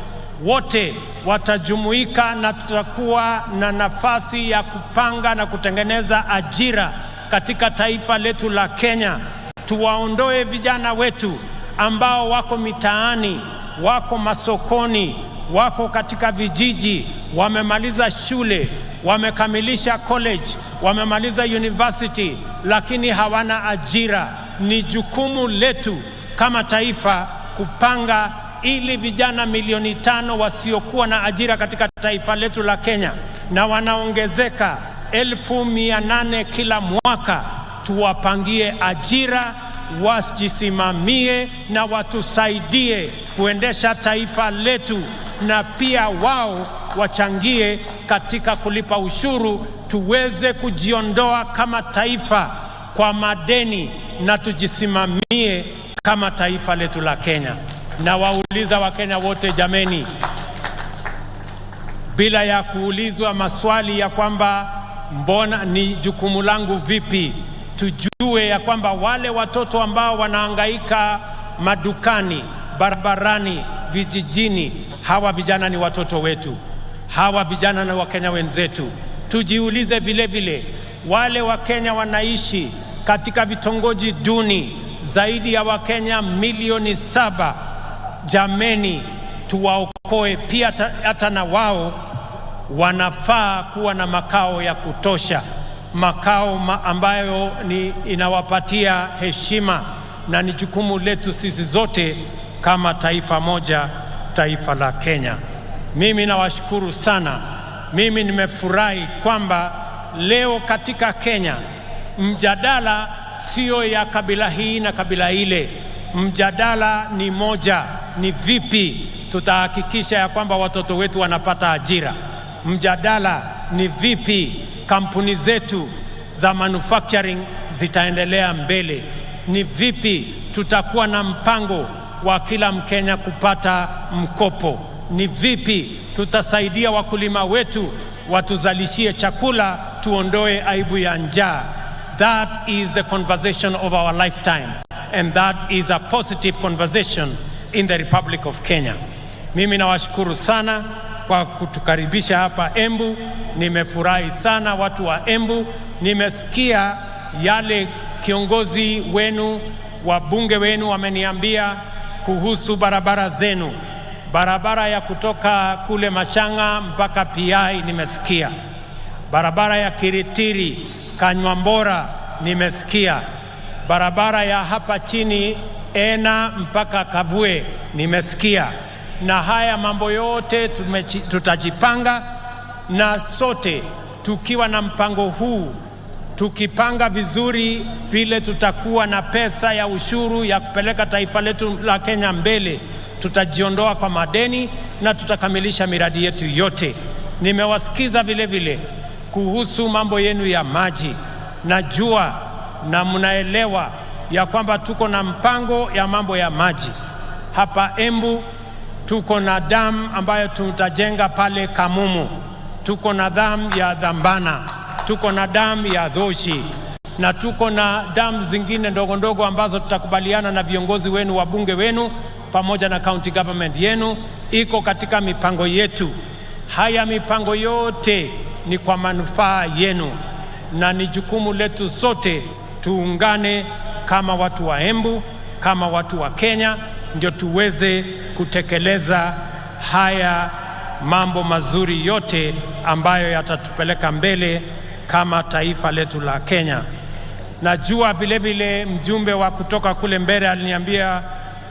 wote watajumuika na tutakuwa na nafasi ya kupanga na kutengeneza ajira katika taifa letu la Kenya. Tuwaondoe vijana wetu ambao wako mitaani, wako masokoni, wako katika vijiji, wamemaliza shule, wamekamilisha college, wamemaliza university, lakini hawana ajira. Ni jukumu letu kama taifa kupanga ili vijana milioni 5 wasiokuwa na ajira katika taifa letu la Kenya, na wanaongezeka 1,800 kila mwaka, tuwapangie ajira, wajisimamie na watusaidie kuendesha taifa letu, na pia wao wachangie katika kulipa ushuru, tuweze kujiondoa kama taifa kwa madeni na tujisimamie kama taifa letu la Kenya. Na wauliza Wakenya wote, jameni, bila ya kuulizwa maswali ya kwamba mbona ni jukumu langu vipi, tujue ya kwamba wale watoto ambao wanahangaika madukani, barabarani, vijijini, hawa vijana ni watoto wetu, hawa vijana ni Wakenya wenzetu. Tujiulize vile vile wale Wakenya wanaishi katika vitongoji duni, zaidi ya Wakenya milioni 7. Jameni, tuwaokoe pia, hata na wao wanafaa kuwa na makao ya kutosha, makao ambayo inawapatia heshima, na ni jukumu letu sisi zote kama taifa moja, taifa la Kenya. Mimi nawashukuru sana. Mimi nimefurahi kwamba leo katika Kenya mjadala sio ya kabila hii na kabila ile. Mjadala ni moja, ni vipi tutahakikisha ya kwamba watoto wetu wanapata ajira. Mjadala ni vipi kampuni zetu za manufacturing zitaendelea mbele. Ni vipi tutakuwa na mpango wa kila Mkenya kupata mkopo. Ni vipi tutasaidia wakulima wetu watuzalishie chakula, tuondoe aibu ya njaa. That is the conversation of our lifetime, and that is a positive conversation in the Republic of Kenya. Mimi nawashukuru sana kwa kutukaribisha hapa Embu. Nimefurahi sana watu wa Embu. Nimesikia yale kiongozi wenu, wabunge wenu wameniambia kuhusu barabara zenu. Barabara ya kutoka kule Machanga mpaka PI nimesikia. Barabara ya Kiritiri, Kanywambora nimesikia. Barabara ya hapa chini Ena mpaka Kavue nimesikia. Na haya mambo yote tutajipanga, na sote tukiwa na mpango huu, tukipanga vizuri vile tutakuwa na pesa ya ushuru ya kupeleka taifa letu la Kenya mbele, tutajiondoa kwa madeni na tutakamilisha miradi yetu yote. Nimewasikiza vile vile kuhusu mambo yenu ya maji. Najua na mnaelewa ya kwamba tuko na mpango ya mambo ya maji. Hapa Embu tuko na damu ambayo tutajenga pale Kamumu. Tuko na damu ya Dhambana, tuko na damu ya Dhoshi, na tuko na damu zingine ndogo ndogo ambazo tutakubaliana na viongozi wenu, wabunge wenu pamoja na county government yenu. Iko katika mipango yetu. Haya mipango yote ni kwa manufaa yenu, na ni jukumu letu sote tuungane kama watu wa Embu, kama watu wa Kenya, ndio tuweze kutekeleza haya mambo mazuri yote ambayo yatatupeleka mbele kama taifa letu la Kenya. Najua vile vile mjumbe wa kutoka kule mbele aliniambia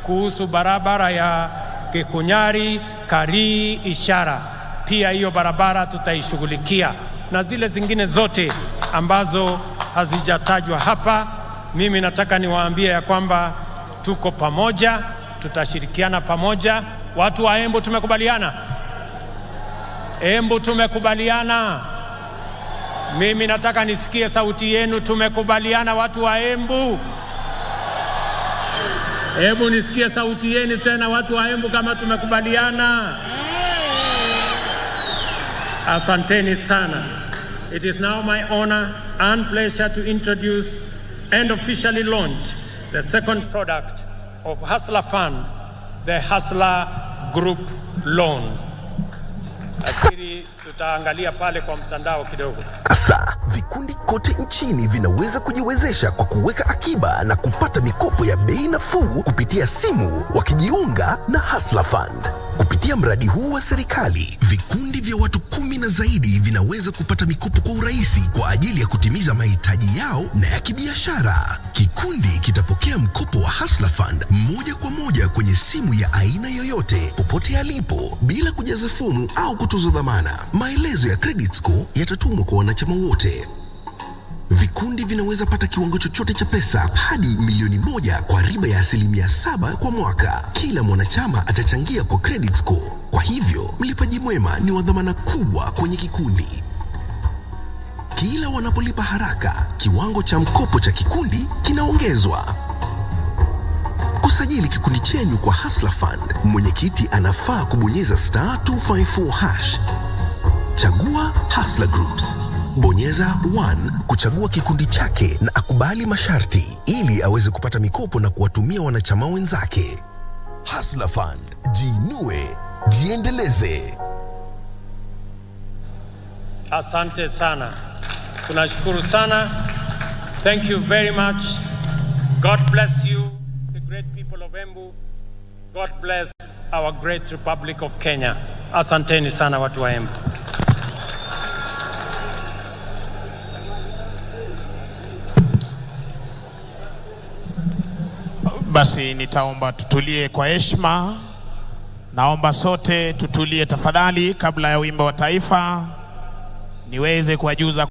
kuhusu barabara ya Kikunyari, Karii, Ishara. Pia hiyo barabara tutaishughulikia, na zile zingine zote ambazo hazijatajwa hapa. Mimi nataka niwaambie ya kwamba tuko pamoja, tutashirikiana pamoja. Watu wa Embu tumekubaliana? Embu tumekubaliana? Mimi nataka nisikie sauti yenu. Tumekubaliana watu wa Embu? Hebu nisikie sauti yenu tena watu wa Embu kama tumekubaliana. Asanteni sana. it is now my honor and pleasure to introduce and officially launch the second product of Hustler Fund, the Hustler Group Loan. Asiri tutaangalia pale kwa mtandao kidogo. Sasa vikundi kote nchini vinaweza kujiwezesha kwa kuweka akiba na kupata mikopo ya bei nafuu kupitia simu wakijiunga na Hustler Fund. Kupitia mradi huu wa serikali, vikundi vya watu 10 na zaidi vinaweza kupata mikopo kwa urahisi kwa ajili ya kutimiza mahitaji yao na ya kibiashara. Kikundi kitapokea mkopo wa Hustler Fund moja kwa moja kwenye simu ya aina yoyote, popote alipo, bila kujaza fomu au kutozwa dhamana. Maelezo ya credit score yatatumwa kwa wanachama wote. Vikundi vinaweza pata kiwango chochote cha pesa hadi milioni 1 kwa riba ya 7% kwa mwaka. Kila mwanachama atachangia kwa credit score. Kwa hivyo, mlipaji mwema ni wa dhamana kubwa kwenye kikundi. Kila wanapolipa haraka, kiwango cha mkopo cha kikundi kinaongezwa. Kusajili kikundi chenyu kwa Hustler Fund, mwenyekiti anafaa kubonyeza *254#. Chagua Hustler Groups. Bonyeza 1 kuchagua kikundi chake na akubali masharti ili aweze kupata mikopo na kuwatumia wanachama wenzake. Hustler Fund, jiinue, jiendeleze. Asante sana. Tunashukuru sana. Thank you very much. God bless you, the great people of Embu. God bless our great Republic of Kenya. Asanteni sana watu wa Embu. Basi nitaomba tutulie kwa heshima. Naomba sote tutulie tafadhali kabla ya wimbo wa taifa niweze kuwajuza